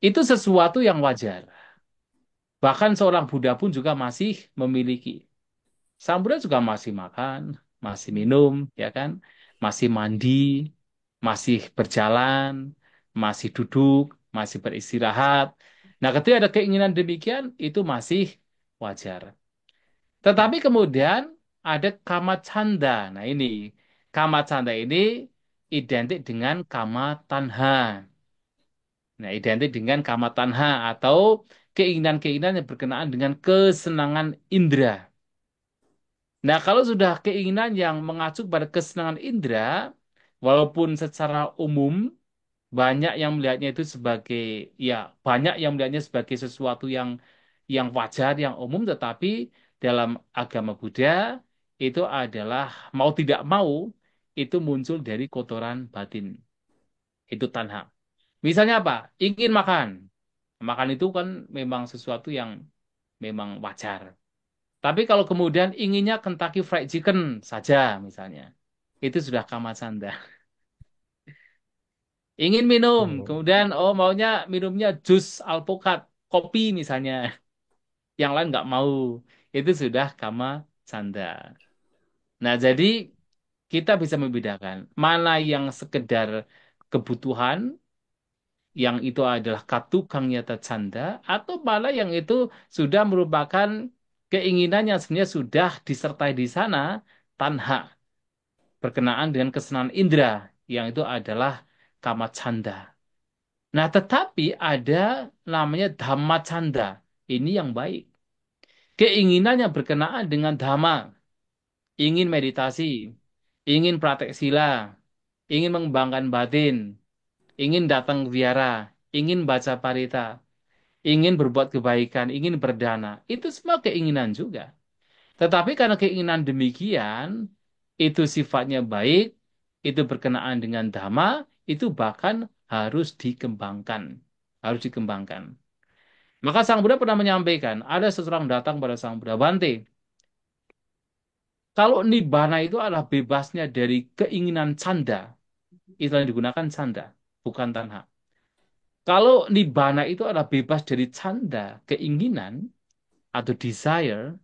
Itu sesuatu yang wajar. Bahkan seorang Buddha pun juga masih memiliki. Sang Buddha juga masih makan, masih minum, ya kan? Masih mandi, masih berjalan, masih duduk, masih beristirahat. Nah, ketika ada keinginan demikian, itu masih wajar. Tetapi kemudian ada kama canda. Nah, ini kama canda ini identik dengan kama tanha. Nah, identik dengan kama tanha atau keinginan-keinginan yang berkenaan dengan kesenangan indera. Nah, kalau sudah keinginan yang mengacu pada kesenangan indera, walaupun secara umum banyak yang melihatnya itu sebagai ya banyak yang melihatnya sebagai sesuatu yang wajar, yang umum, tetapi dalam agama Buddha itu adalah mau tidak mau itu muncul dari kotoran batin. Itu tanha. Misalnya apa? Ingin makan. Makan itu kan memang sesuatu yang memang wajar. Tapi kalau kemudian inginnya Kentucky Fried Chicken saja misalnya, itu sudah kamacanda. Ingin minum, Oh. kemudian oh maunya minumnya jus alpukat, kopi misalnya, yang lain nggak mau, itu sudah kamacanda. Nah jadi kita bisa membedakan mana yang sekedar kebutuhan, yang itu adalah katukang nyata canda, atau mana yang itu sudah merupakan keinginan yang sebenarnya sudah disertai di sana tanha berkenaan dengan kesenangan indera yang itu adalah kama canda. Nah, tetapi ada namanya dhamma canda. Ini yang baik. Keinginan yang berkenaan dengan dhamma, ingin meditasi, ingin praktek sila, ingin mengembangkan batin, ingin datang ke wihara, ingin baca parita, ingin berbuat kebaikan, ingin berdana. Itu semua keinginan juga. Tetapi karena keinginan demikian, itu sifatnya baik, itu berkenaan dengan dhamma, itu bahkan harus dikembangkan. Harus dikembangkan. Maka Sang Buddha pernah menyampaikan, ada seseorang datang pada Sang Buddha, Bante, kalau nibbana itu adalah bebasnya dari keinginan canda, itu yang digunakan canda, bukan tanha. Kalau nibbana itu adalah bebas dari canda, keinginan, atau desire,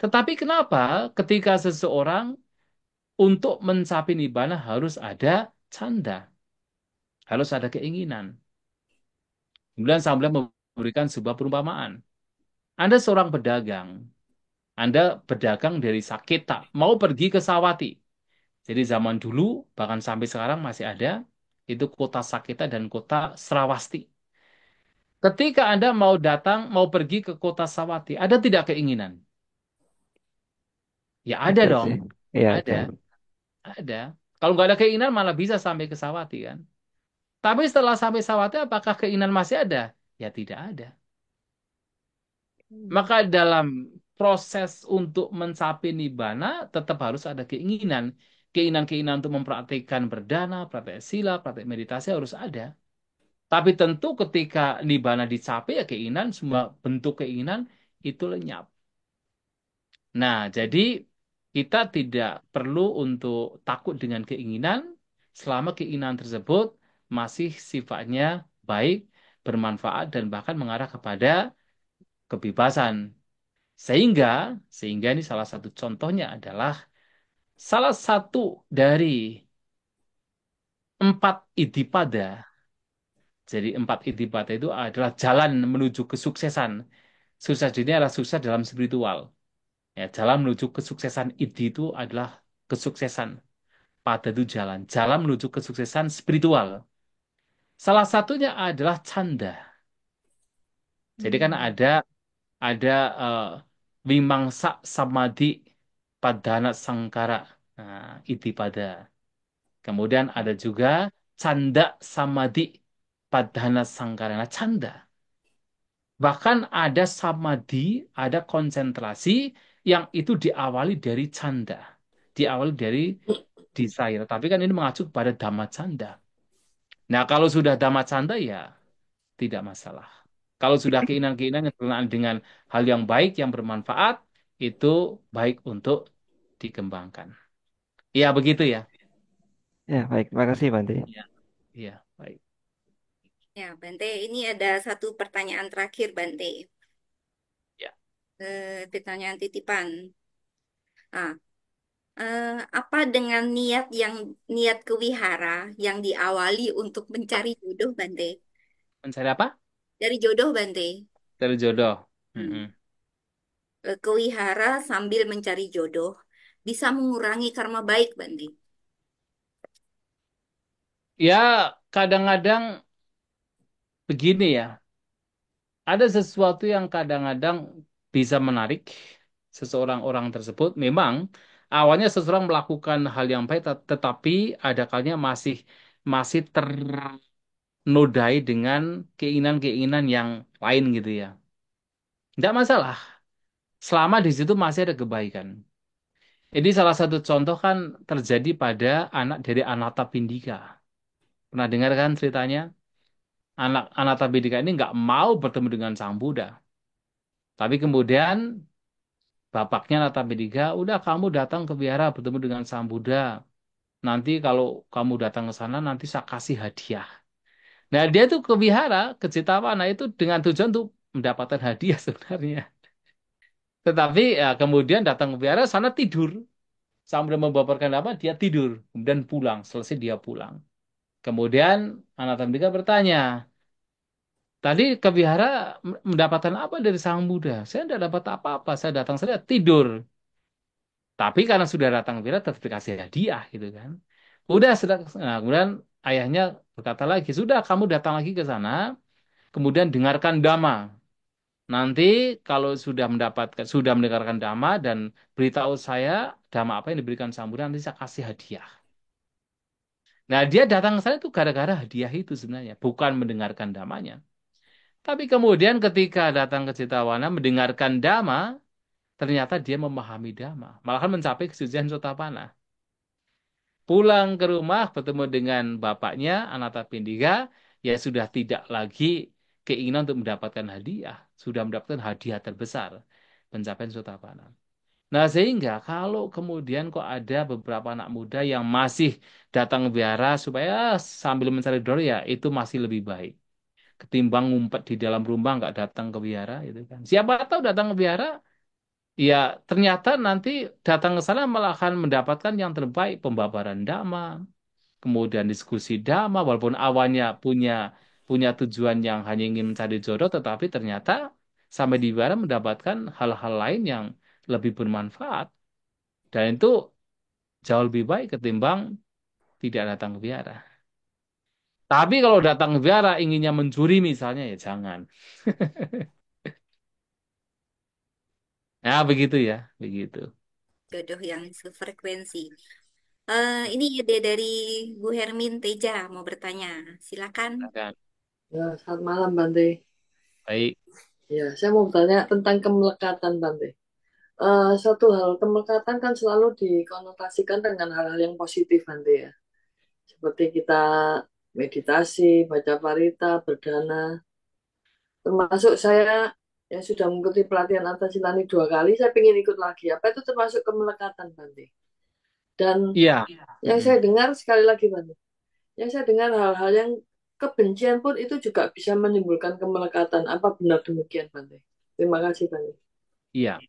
tetapi kenapa ketika seseorang untuk mencapai nibbana harus ada canda, harus ada keinginan. Kemudian Sang Buddha memberikan sebuah perumpamaan. Anda seorang pedagang, Anda berdagang dari Saketa, mau pergi ke Sawati. Jadi zaman dulu, bahkan sampai sekarang masih ada, itu kota Saketa dan kota Srawasti. Ketika Anda mau datang, mau pergi ke kota Sawati, ada tidak keinginan? Ya ada Ada dong, sih. Iya ada, ada. ada. Kalau nggak ada keinginan malah bisa sampai ke Sawati kan. Tapi setelah sampai Sawati, apakah keinginan masih ada? Ya tidak ada. Maka dalam proses untuk mencapai nibbana tetap harus ada keinginan. Keinginan-keinginan untuk mempraktikkan berdana, praktek sila, praktek meditasi harus ada. Tapi tentu ketika nibbana dicapai ya keinginan, semua bentuk keinginan itu lenyap. Nah, jadi kita tidak perlu untuk takut dengan keinginan selama keinginan tersebut masih sifatnya baik, bermanfaat, dan bahkan mengarah kepada kebebasan. Sehingga, sehingga ini salah satu contohnya adalah salah satu dari empat idipada. Jadi empat idipada itu adalah jalan menuju kesuksesan. Sukses ini adalah sukses dalam spiritual. Ya, jalan menuju kesuksesan itu adalah kesuksesan. Pada itu jalan. Jalan menuju kesuksesan spiritual. Salah satunya adalah canda. Jadi kan ada eh, Wimangsa Samadhi Padana Sangkara. Nah, pada. Kemudian ada juga Canda Samadhi Padana Sangkara. Nah, canda. Bahkan ada samadhi, ada konsentrasi yang itu diawali dari canda. Diawali dari desire. Tapi kan ini mengacu pada Dhamma Canda. Nah, kalau sudah Dhamma Canda ya tidak masalah. Kalau sudah keinginan-keinginan yang berkenaan dengan hal yang baik, yang bermanfaat, itu baik untuk dikembangkan. Iya, begitu ya. Ya, baik. Makasih, Bante. Iya, iya, baik. Ya, Bante, ini ada satu pertanyaan terakhir, Bante. Ya. Pertanyaan titipan. Ah, apa dengan niat kewihara yang diawali untuk mencari jodoh, Bante? Mencari apa? Dari jodoh, Bante. Cari jodoh. Hmm. Mm-mm. Kewihara sambil mencari jodoh bisa mengurangi karma baik, Bante. Ya, kadang-kadang begini ya. Ada sesuatu yang kadang-kadang bisa menarik seseorang orang tersebut. Memang awalnya seseorang melakukan hal yang baik, tetapi ada kalanya masih ternodai dengan keinginan-keinginan yang lain gitu ya. Tidak masalah, selama di situ masih ada kebaikan. Ini salah satu contoh kan terjadi pada anak dari Anathapindika. Pernah dengar kan ceritanya? Anak Anathapindika ini nggak mau bertemu dengan Sang Buddha. Tapi kemudian bapaknya Anathapindika, udah kamu datang ke wihara bertemu dengan Sang Buddha. Nanti kalau kamu datang ke sana, nanti saya kasih hadiah. Nah, dia tuh ke wihara, ke Citawana itu dengan tujuan untuk mendapatkan hadiah sebenarnya. Tetapi ya, kemudian datang ke wihara, sana tidur. Sambil membabarkan apa, dia tidur. Kemudian pulang, selesai dia pulang. Kemudian Anathapindika bertanya, tadi ke wihara mendapatkan apa dari Sang Buddha? Saya tidak dapat apa-apa, saya datang saja tidur. Tapi karena sudah datang ke villa tetap dikasih hadiah gitu kan. Udah sudah, nah, kemudian ayahnya berkata lagi, sudah kamu datang lagi ke sana, kemudian dengarkan dhamma. Nanti kalau sudah mendengarkan dhamma dan beritahu saya dhamma apa yang diberikan Sang Buddha, nanti saya kasih hadiah. Nah, dia datang ke sana itu gara-gara hadiah itu sebenarnya, bukan mendengarkan dhammanya. Tapi kemudian ketika datang ke Citawana mendengarkan dhamma, ternyata dia memahami dhamma, malahan mencapai kesucian Sotapanna. Pulang ke rumah bertemu dengan bapaknya, Anathapindika, ya sudah tidak lagi keinginan untuk mendapatkan hadiah. Sudah mendapatkan hadiah terbesar, pencapaian Sotapanna. Nah, sehingga kalau kemudian kok ada beberapa anak muda yang masih datang ke wihara supaya sambil mencari dolar, ya itu masih lebih baik. Ketimbang ngumpet di dalam rumah nggak datang ke wihara, itu kan. Siapa tahu datang ke wihara, ya ternyata nanti datang ke sana malah akan mendapatkan yang terbaik, pembabaran dhamma, kemudian diskusi dhamma, walaupun awalnya punya punya tujuan yang hanya ingin mencari jodoh, tetapi ternyata sampai di wihara mendapatkan hal-hal lain yang lebih bermanfaat, dan itu jauh lebih baik ketimbang tidak datang ke wihara. Tapi kalau datang ke wihara inginnya mencuri misalnya, ya jangan. Nah, begitu ya, begitu. Jodoh yang sefrekuensi. Ini ide dari Bu Hermin Teja mau bertanya. Silakan. Silakan. Ya, selamat malam Bante. Baik, Ya, saya mau bertanya tentang kemelekatan Bante. Satu hal, kemelekatan kan selalu dikonotasikan dengan hal-hal yang positif Bante ya. Seperti kita meditasi, baca parita, berdana. Termasuk saya yang sudah mengikuti pelatihan Antasilani 2 kali, saya ingin ikut lagi. Apa itu termasuk kemelekatan Bante? Dan iya. yang Mm-mm. saya dengar sekali lagi Bante, yang saya dengar hal-hal yang kebencian pun itu juga bisa menimbulkan kemelekatan. Apa benar demikian Bante? Terima kasih Bante. Iya.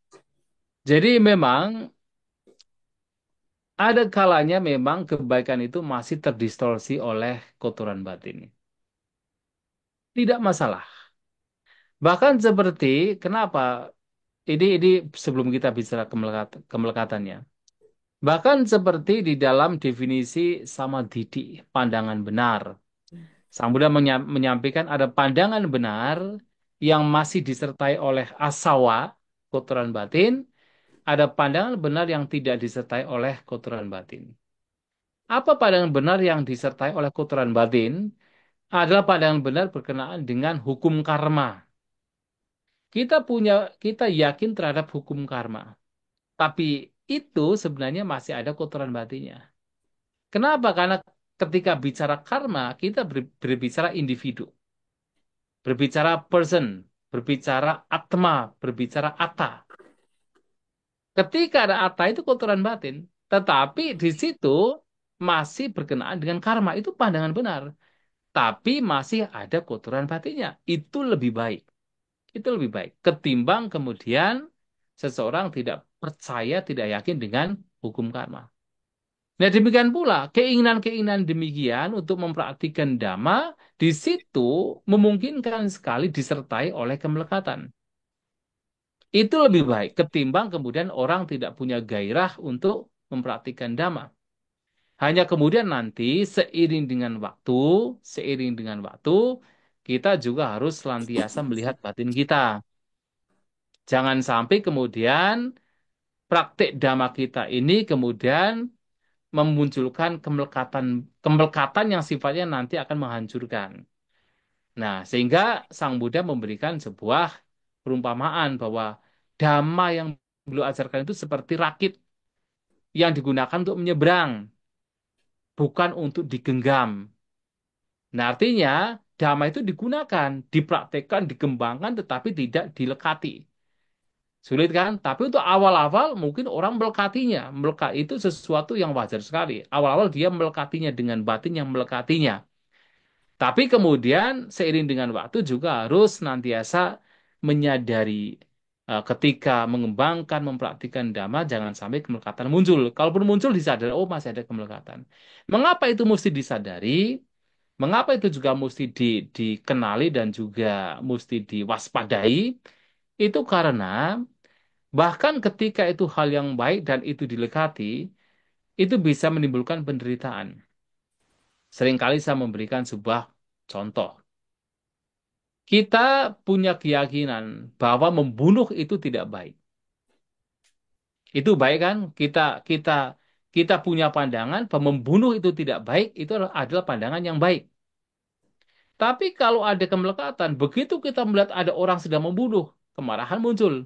Jadi memang ada kalanya memang kebaikan itu masih terdistorsi oleh kotoran batin. Tidak masalah. Bahkan seperti kenapa ini sebelum kita bicara kemelekatannya. Bahkan seperti di dalam definisi samadhi, pandangan benar. Sang Buddha menyampaikan ada pandangan benar yang masih disertai oleh asawa, kotoran batin, ada pandangan benar yang tidak disertai oleh kotoran batin. Apa pandangan benar yang disertai oleh kotoran batin? Adalah pandangan benar berkenaan dengan hukum karma. Kita yakin terhadap hukum karma. Tapi itu sebenarnya masih ada kotoran batinnya. Kenapa? Karena ketika bicara karma, kita berbicara individu. berbicara person, berbicara atma, berbicara atta. Ketika ada atta itu kotoran batin, tetapi di situ masih berkenaan dengan karma, itu pandangan benar. Tapi masih ada kotoran batinnya. Itu lebih baik. Itu lebih baik ketimbang kemudian seseorang tidak percaya, tidak yakin dengan hukum karma. Nah, demikian pula keinginan-keinginan demikian untuk mempraktikkan dhamma di situ memungkinkan sekali disertai oleh kemelekatan. Itu lebih baik ketimbang kemudian orang tidak punya gairah untuk mempraktikkan dhamma. Hanya kemudian nanti seiring dengan waktu, kita juga harus selantiasa melihat batin kita. Jangan sampai kemudian praktik dhamma kita ini kemudian memunculkan kemelekatan kemelekatan yang sifatnya nanti akan menghancurkan. Nah, sehingga Sang Buddha memberikan sebuah perumpamaan bahwa dhamma yang beliau ajarkan itu seperti rakit yang digunakan untuk menyeberang, bukan untuk digenggam. Nah, artinya dhamma itu digunakan, dipraktekkan, dikembangkan, tetapi tidak dilekati. Sulit kan? Tapi untuk awal-awal mungkin orang melekatinya. Melekat itu sesuatu yang wajar sekali. Awal-awal dia melekatinya dengan batin yang melekatinya. Tapi kemudian seiring dengan waktu juga harus nantiasa menyadari ketika mengembangkan, mempraktikkan dhamma, jangan sampai kemelekatan muncul. Kalaupun muncul disadari, oh masih ada kemelekatan. Mengapa itu mesti disadari? Mengapa itu juga mesti dikenali dan juga mesti diwaspadai? Itu karena bahkan ketika itu hal yang baik dan itu dilekati, itu bisa menimbulkan penderitaan. Seringkali saya memberikan sebuah contoh. Kita punya keyakinan bahwa membunuh itu tidak baik. Itu baik kan? Kita kita punya pandangan bahwa membunuh itu tidak baik, itu adalah pandangan yang baik. Tapi kalau ada kemelekatan, begitu kita melihat ada orang sedang membunuh, kemarahan muncul.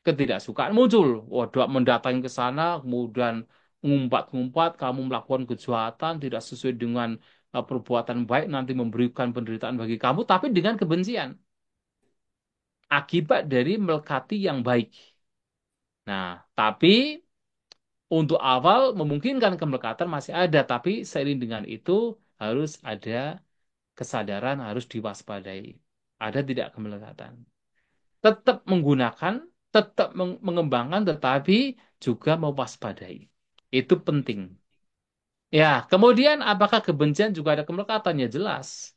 Ketidaksukaan muncul. Waduh, mendatangi ke sana, kemudian ngumpat-ngumpat, kamu melakukan kejahatan, tidak sesuai dengan perbuatan baik, nanti memberikan penderitaan bagi kamu, tapi dengan kebencian. Akibat dari melekati yang baik. Nah, tapi untuk awal memungkinkan kemelekatan masih ada, tapi seiring dengan itu harus ada kesadaran, harus diwaspadai. Ada tidak kemelekatan? Tetap menggunakan, tetap mengembangkan, tetapi juga mewaspadai. Itu penting. Ya, kemudian apakah kebencian juga ada kemelekatan? Ya jelas.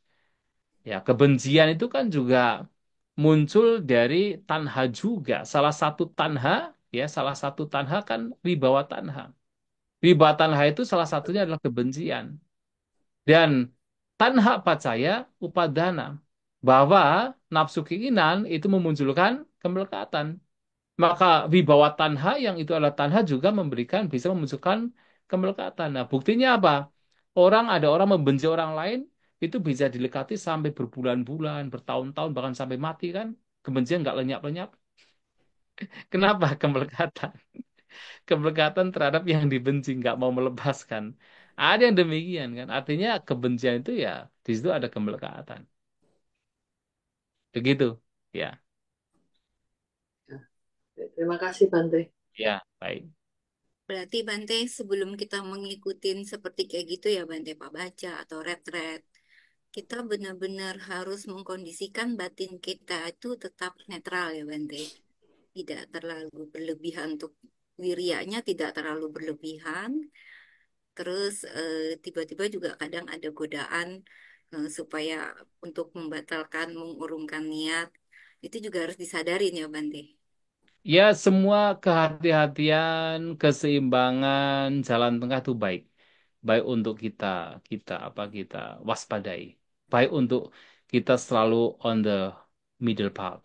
Ya, kebencian itu kan juga muncul dari tanha juga. Salah satu tanha kan wibawa tanha. Wibawa tanha itu salah satunya adalah kebencian. Dan tanha pacaya upadana. Bahwa nafsu keinginan itu memunculkan kemelekatan. Maka wibawa tanha yang itu adalah tanha juga bisa memunculkan kemelekatan. Nah, buktinya apa? Ada orang membenci orang lain, itu bisa dilekati sampai berbulan-bulan, bertahun-tahun, bahkan sampai mati kan? Kebencian nggak lenyap-lenyap. Kenapa? Kemelekatan. Kemelekatan terhadap yang dibenci, nggak mau melepaskan. Ada yang demikian kan? Artinya kebencian itu ya, di situ ada kemelekatan. Begitu. Ya, Terima kasih Bante. ya, baik. Berarti Bante sebelum kita mengikuti seperti kayak gitu ya Bante Pak Baca atau retret, kita benar-benar harus mengkondisikan batin kita itu tetap netral ya Bante. Tidak terlalu berlebihan untuk wirianya tidak terlalu berlebihan. Terus tiba-tiba juga kadang ada godaan supaya untuk membatalkan, mengurungkan niat. Itu juga harus disadarin ya Bante. Ya, semua kehati-hatian, keseimbangan, jalan tengah itu baik. Baik untuk kita waspadai. Baik untuk kita selalu on the middle path,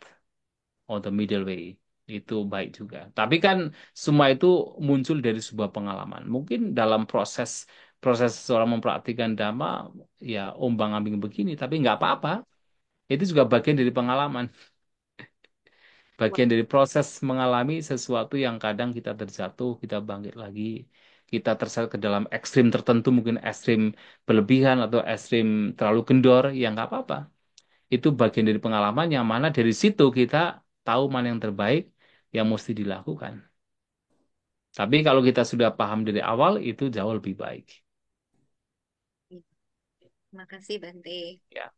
on the middle way. Itu baik juga. Tapi kan semua itu muncul dari sebuah pengalaman. Mungkin dalam proses proses seorang mempraktikkan dhamma, ya ombang-ambing begini, tapi nggak apa-apa. Itu juga bagian dari pengalaman. Bagian dari proses mengalami sesuatu yang kadang kita terjatuh, kita bangkit lagi, kita terseret ke dalam ekstrim tertentu, mungkin ekstrim berlebihan atau ekstrim terlalu kendor, ya nggak apa-apa. itu bagian dari pengalaman yang mana dari situ kita tahu mana yang terbaik yang mesti dilakukan. Tapi kalau kita sudah paham dari awal, itu jauh lebih baik. Terima kasih Bante. Ya,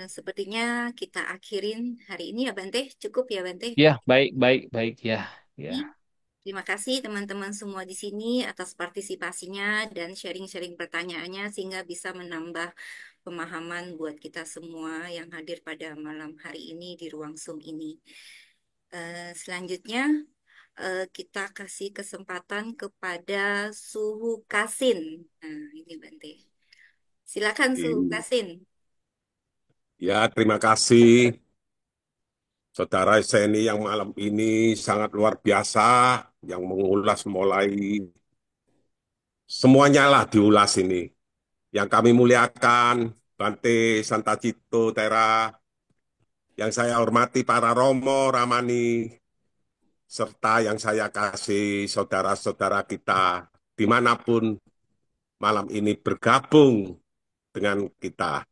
Sepertinya kita akhirin hari ini ya Bante. Cukup ya Bante. ya baik, baik, baik ya, ya. Terima kasih teman-teman semua di sini atas partisipasinya dan sharing-sharing pertanyaannya sehingga bisa menambah pemahaman buat kita semua yang hadir pada malam hari ini di ruang Zoom ini. Selanjutnya kita kasih kesempatan kepada Suhu Kasin. Nah, ini Bante. Silakan Suhu Kasin. Ya, terima kasih Saudara Seni yang malam ini sangat luar biasa, yang mengulas mulai semuanya lah diulas ini. Yang kami muliakan, Bante Santacito Tera, yang saya hormati para Romo, Ramani, serta yang saya kasih saudara-saudara kita dimanapun malam ini bergabung dengan kita.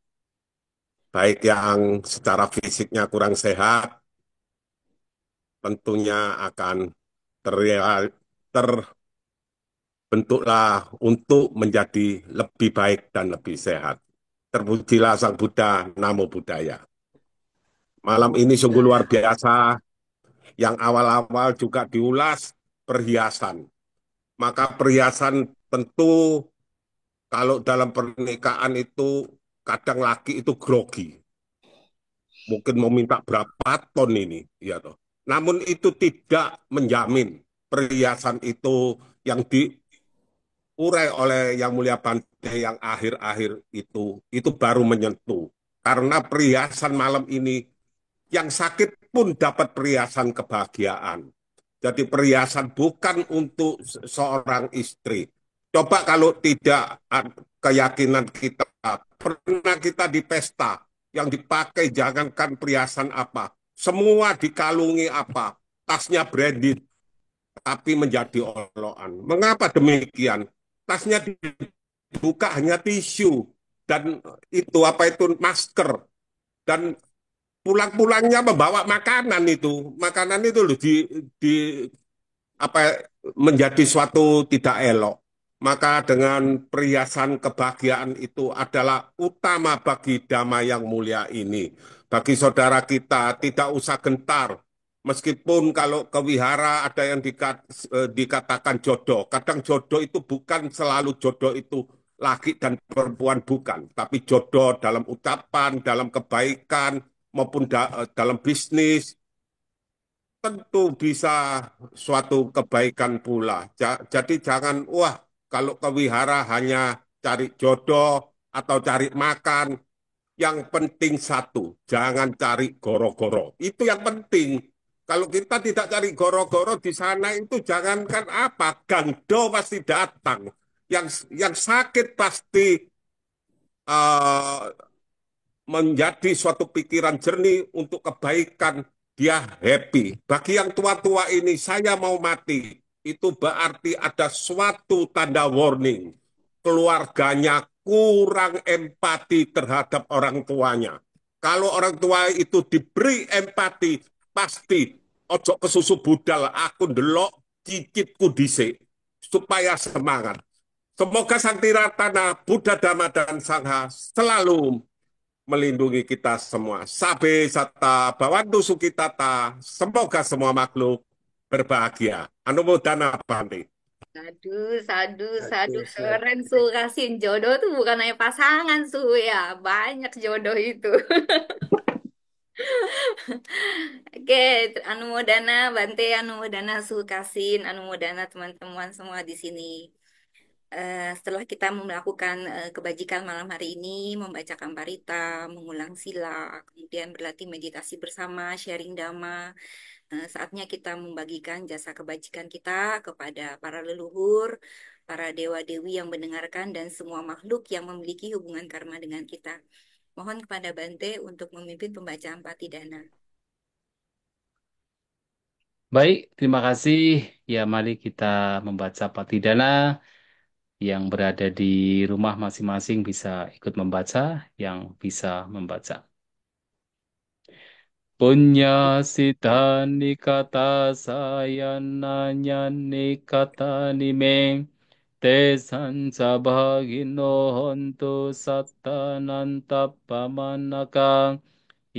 Baik yang secara fisiknya kurang sehat, tentunya akan terbentuklah untuk menjadi lebih baik dan lebih sehat. Terpujilah Sang Buddha, Namo Buddhaya. Malam ini sungguh luar biasa, yang awal-awal juga diulas perhiasan. Maka perhiasan tentu kalau dalam pernikahan itu kadang laki itu grogi. Mungkin mau minta berapa ton ini, ya toh. Namun itu tidak menjamin perhiasan itu yang diurai oleh Yang Mulia Bante yang akhir-akhir itu baru menyentuh. Karena perhiasan malam ini yang sakit pun dapat perhiasan kebahagiaan. Jadi perhiasan bukan untuk seorang istri. Coba kalau tidak keyakinan kita, pernah kita di pesta, yang dipakai jangankan perhiasan apa, semua dikalungi apa, tasnya branded, tapi menjadi olokan. Mengapa demikian? Tasnya dibuka hanya tisu, dan itu apa itu masker, dan pulang-pulangnya membawa makanan itu. Makanan itu loh di apa menjadi suatu tidak elok. Maka dengan perhiasan kebahagiaan itu adalah utama bagi dhamma yang mulia ini. Bagi saudara kita tidak usah gentar. Meskipun kalau ke wihara ada yang dikatakan jodoh. Kadang jodoh itu bukan selalu jodoh itu laki dan perempuan bukan. Tapi jodoh dalam ucapan, dalam kebaikan, maupun dalam bisnis, tentu bisa suatu kebaikan pula. Jadi jangan, wah, kalau ke wihara hanya cari jodoh atau cari makan. Yang penting satu, jangan cari goro-goro. Itu yang penting. Kalau kita tidak cari goro-goro di sana itu jangankan apa, gangdo pasti datang. Yang sakit pasti uh, menjadi suatu pikiran jernih untuk kebaikan, dia happy. Bagi yang tua-tua ini, saya mau mati. Itu berarti ada suatu tanda warning. Keluarganya kurang empati terhadap orang tuanya. Kalau orang tua itu diberi empati, pasti ojo kesusu budal, aku ndelok cicitku dhisik supaya semangat. Semoga Sang Tiratana, Buddha Dhamma dan Sangha selalu melindungi kita semua. Sabe sata bawantu sukitata. Semoga semua makhluk berbahagia. Anumodana Bante. Sadu, sadu, sadu. Keren Su. Kasihin jodoh tuh bukan hanya pasangan Su ya. Banyak jodoh itu. Oke, Anumodana Bante, Anumodana Su Kasin, Anumodana teman-teman semua di sini. Setelah kita melakukan kebajikan malam hari ini, membacakan parita, mengulang sila, kemudian berlatih meditasi bersama, sharing dhamma, saatnya kita membagikan jasa kebajikan kita kepada para leluhur, para dewa-dewi yang mendengarkan, dan semua makhluk yang memiliki hubungan karma dengan kita. Mohon kepada Bante untuk memimpin pembacaan Patidana. Baik, terima kasih. Ya, mari kita membaca Patidana. Yang berada di rumah masing-masing bisa ikut membaca, yang bisa membaca. Punya sita nikata sayana nikata nime te sanca bhagino hontu sattananta pamanaka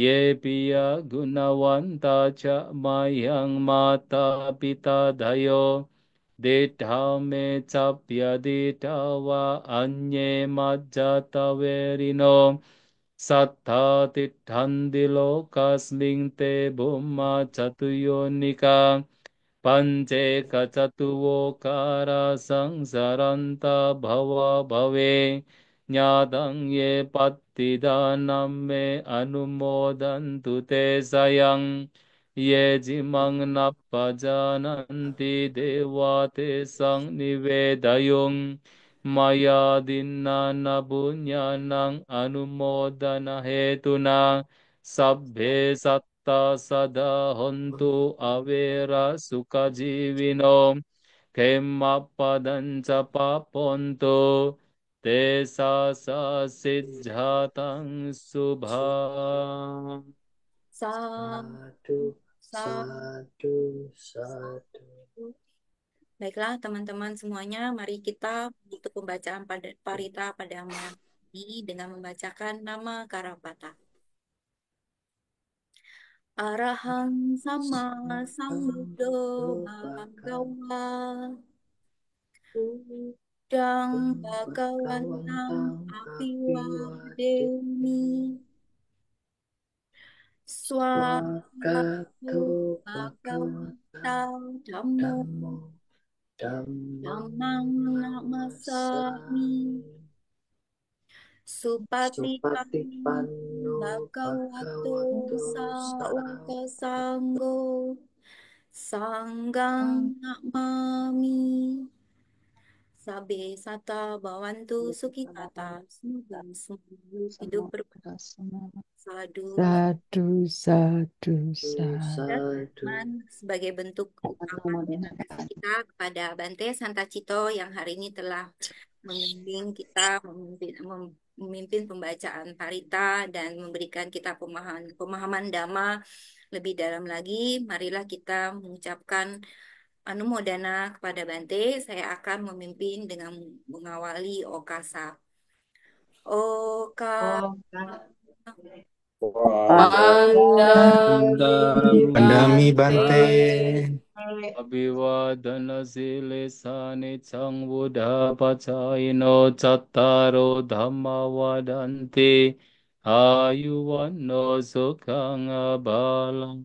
ye piya gunawanta ca mayang mata pita dayo Dita me capya dita wa anye majjata verino Sattha titthanti lokasming te bhumma chatuyonika Pance kacatuwokara sangsaranta bhava bhave Nyadang ye pattidanam me anumodantu te sayang Ye jimang nappajananti deva te sang nivedayung Maya dinna nabunyanang anumodana hetuna Sabbhe satta sada hontu avera sukha jivino kemappadanca paponto te sa siddhatang subha. Sadu, sadu, sadu. Baiklah teman-teman semuanya, mari kita untuk pembacaan pada parita pada malam ini dengan membacakan nama Karapata. Arahang sama sambuddho bhagava Dang bhagawantang apiwadeumi Swakato Swakato bhagavata bhagavata dhammo dhammo dhammo dhammang namasami namasami Supatipan supatipanno bhagavato bhagavato sawaka sawaka sanggo Sanggang namami Sabe sata bawantu sukitata semoga semua hidup bersadu Sadu, sadu, dan sadu. sadu. sebagai bentuk ungkapan terima kasih kita kepada Bante Santacito yang hari ini telah membimbing kita memimpin pembacaan parita dan memberikan kita pemahaman dhamma lebih dalam lagi. Marilah kita mengucapkan anumodana kepada Bante. Saya akan memimpin dengan mengawali Okasa. Oka Pandami Pandami Bante. Bante. Abhivadana silesani cang buddha pacaino cattaro dhamma vadanti ayuvanno sukhang abalang.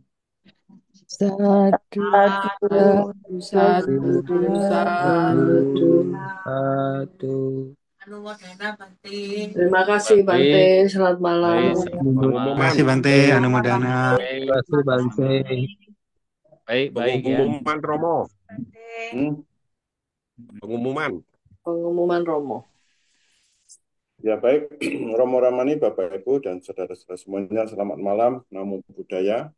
Sadu, Sadu, sadu, sadu, sadu. sadu. Terima kasih Bante, Baik, selamat malam. baik, Terima sama-sama. Pengumuman, kasih Bante, Anumodana. Baik, Kasih Bante. baik, baik ya. Pengumuman Romo, Hmm, pengumuman. Pengumuman Romo. ya baik, Romo Ramani, Bapak Ibu dan saudara-saudara semuanya, selamat malam, Namo Buddhaya.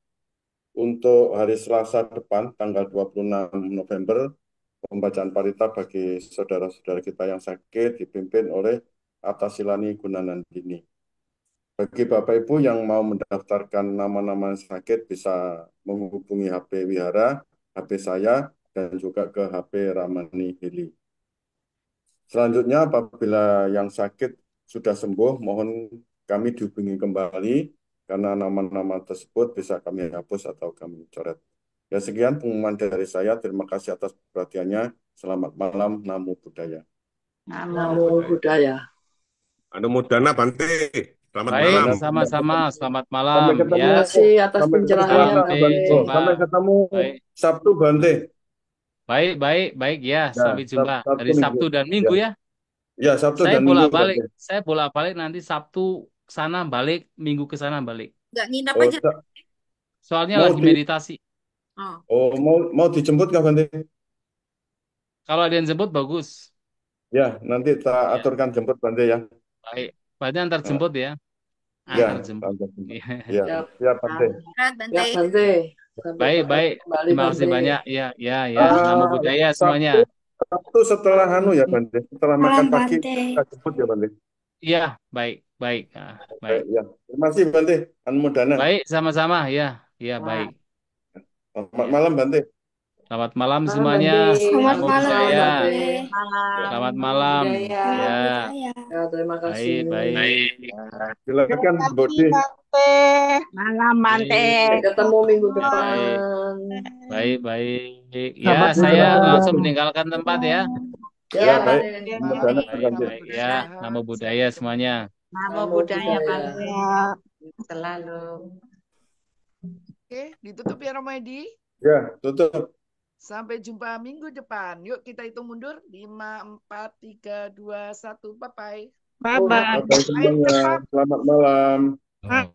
Untuk hari Selasa depan, tanggal 26 November, pembacaan parita bagi saudara-saudara kita yang sakit dipimpin oleh Atasilani Gunanandini. Bagi Bapak Ibu yang mau mendaftarkan nama-nama yang sakit bisa menghubungi HP Wihara, HP saya, dan juga ke HP Ramani Hili. Selanjutnya apabila yang sakit sudah sembuh, mohon kami dihubungi kembali karena nama-nama tersebut bisa kami hapus atau kami coret. Ya sekian pengumuman dari saya. Terima kasih atas perhatiannya. Selamat malam. Namo Buddhaya. Namo Buddhaya. Anumodana Bante, selamat Baik, malam. sama-sama. Selamat Sampai malam ketemu. Terima ya. kasih atas Sampai ketemu pencerahannya Sampai Bante. jumpa. Sampai ketemu Baik, Sabtu Bante. baik, baik, baik ya. Ya, Sampai jumpa Sabtu hari Minggu. Sabtu dan Minggu Ya, ya. ya Sabtu Saya dan Minggu bolak-balik, Bante. saya bolak-balik nanti Sabtu sana balik, Minggu ke sana balik. nggak nginap Oh, aja. Soalnya mau lagi di meditasi. mau dijemput nggak Bante? Kalau ada yang jemput bagus. Ya, nanti tak Ya, aturkan jemput Bante ya. baik. Berarti antar Nah, jemput ya. ya, Antar jemput. antar jemput. Iya. Ya, Siap, siap Bante. Istirahat, Bante. siap Bante. Sampai Baik, bertemu baik. kembali Terima kasih Bante. banyak. Ya, ya, ya. Namo Buddhaya semuanya. Sabtu setelah ya Bante. Setelah makan pagi kita jemput ya Bante. Iya, baik, baik. Baik. Ya. Terima kasih Bante. Anumodana. Baik, sama-sama ya. Iya, baik. Selamat Ya. malam, Bante. Selamat malam Malam semuanya. Bante. Selamat Namo malam, Selamat Buddhaya. Bante. Malam. Selamat Namo malam. Buddhaya. Ya, budaya. Ya, terima kasih. baik. Silakan, Bodi. Malam, Bante. Sampai ketemu minggu Ya, baik. depan. Baik. Ya, Selamat saya malam. langsung meninggalkan tempat ya. Ya, Ya, baik. Bante. Selamat sana, Bante. Baik. Ya, namo Buddhaya semuanya. Namo Namo Buddhaya, Buddhaya. Bante. Selalu. Oke, ditutup ya Romedi. Ya, tutup. Sampai jumpa minggu depan. Yuk kita hitung mundur. 5, 4, 3, 2, 1. Bye-bye. Bye-bye. Bye-bye semuanya. Selamat malam. Selamat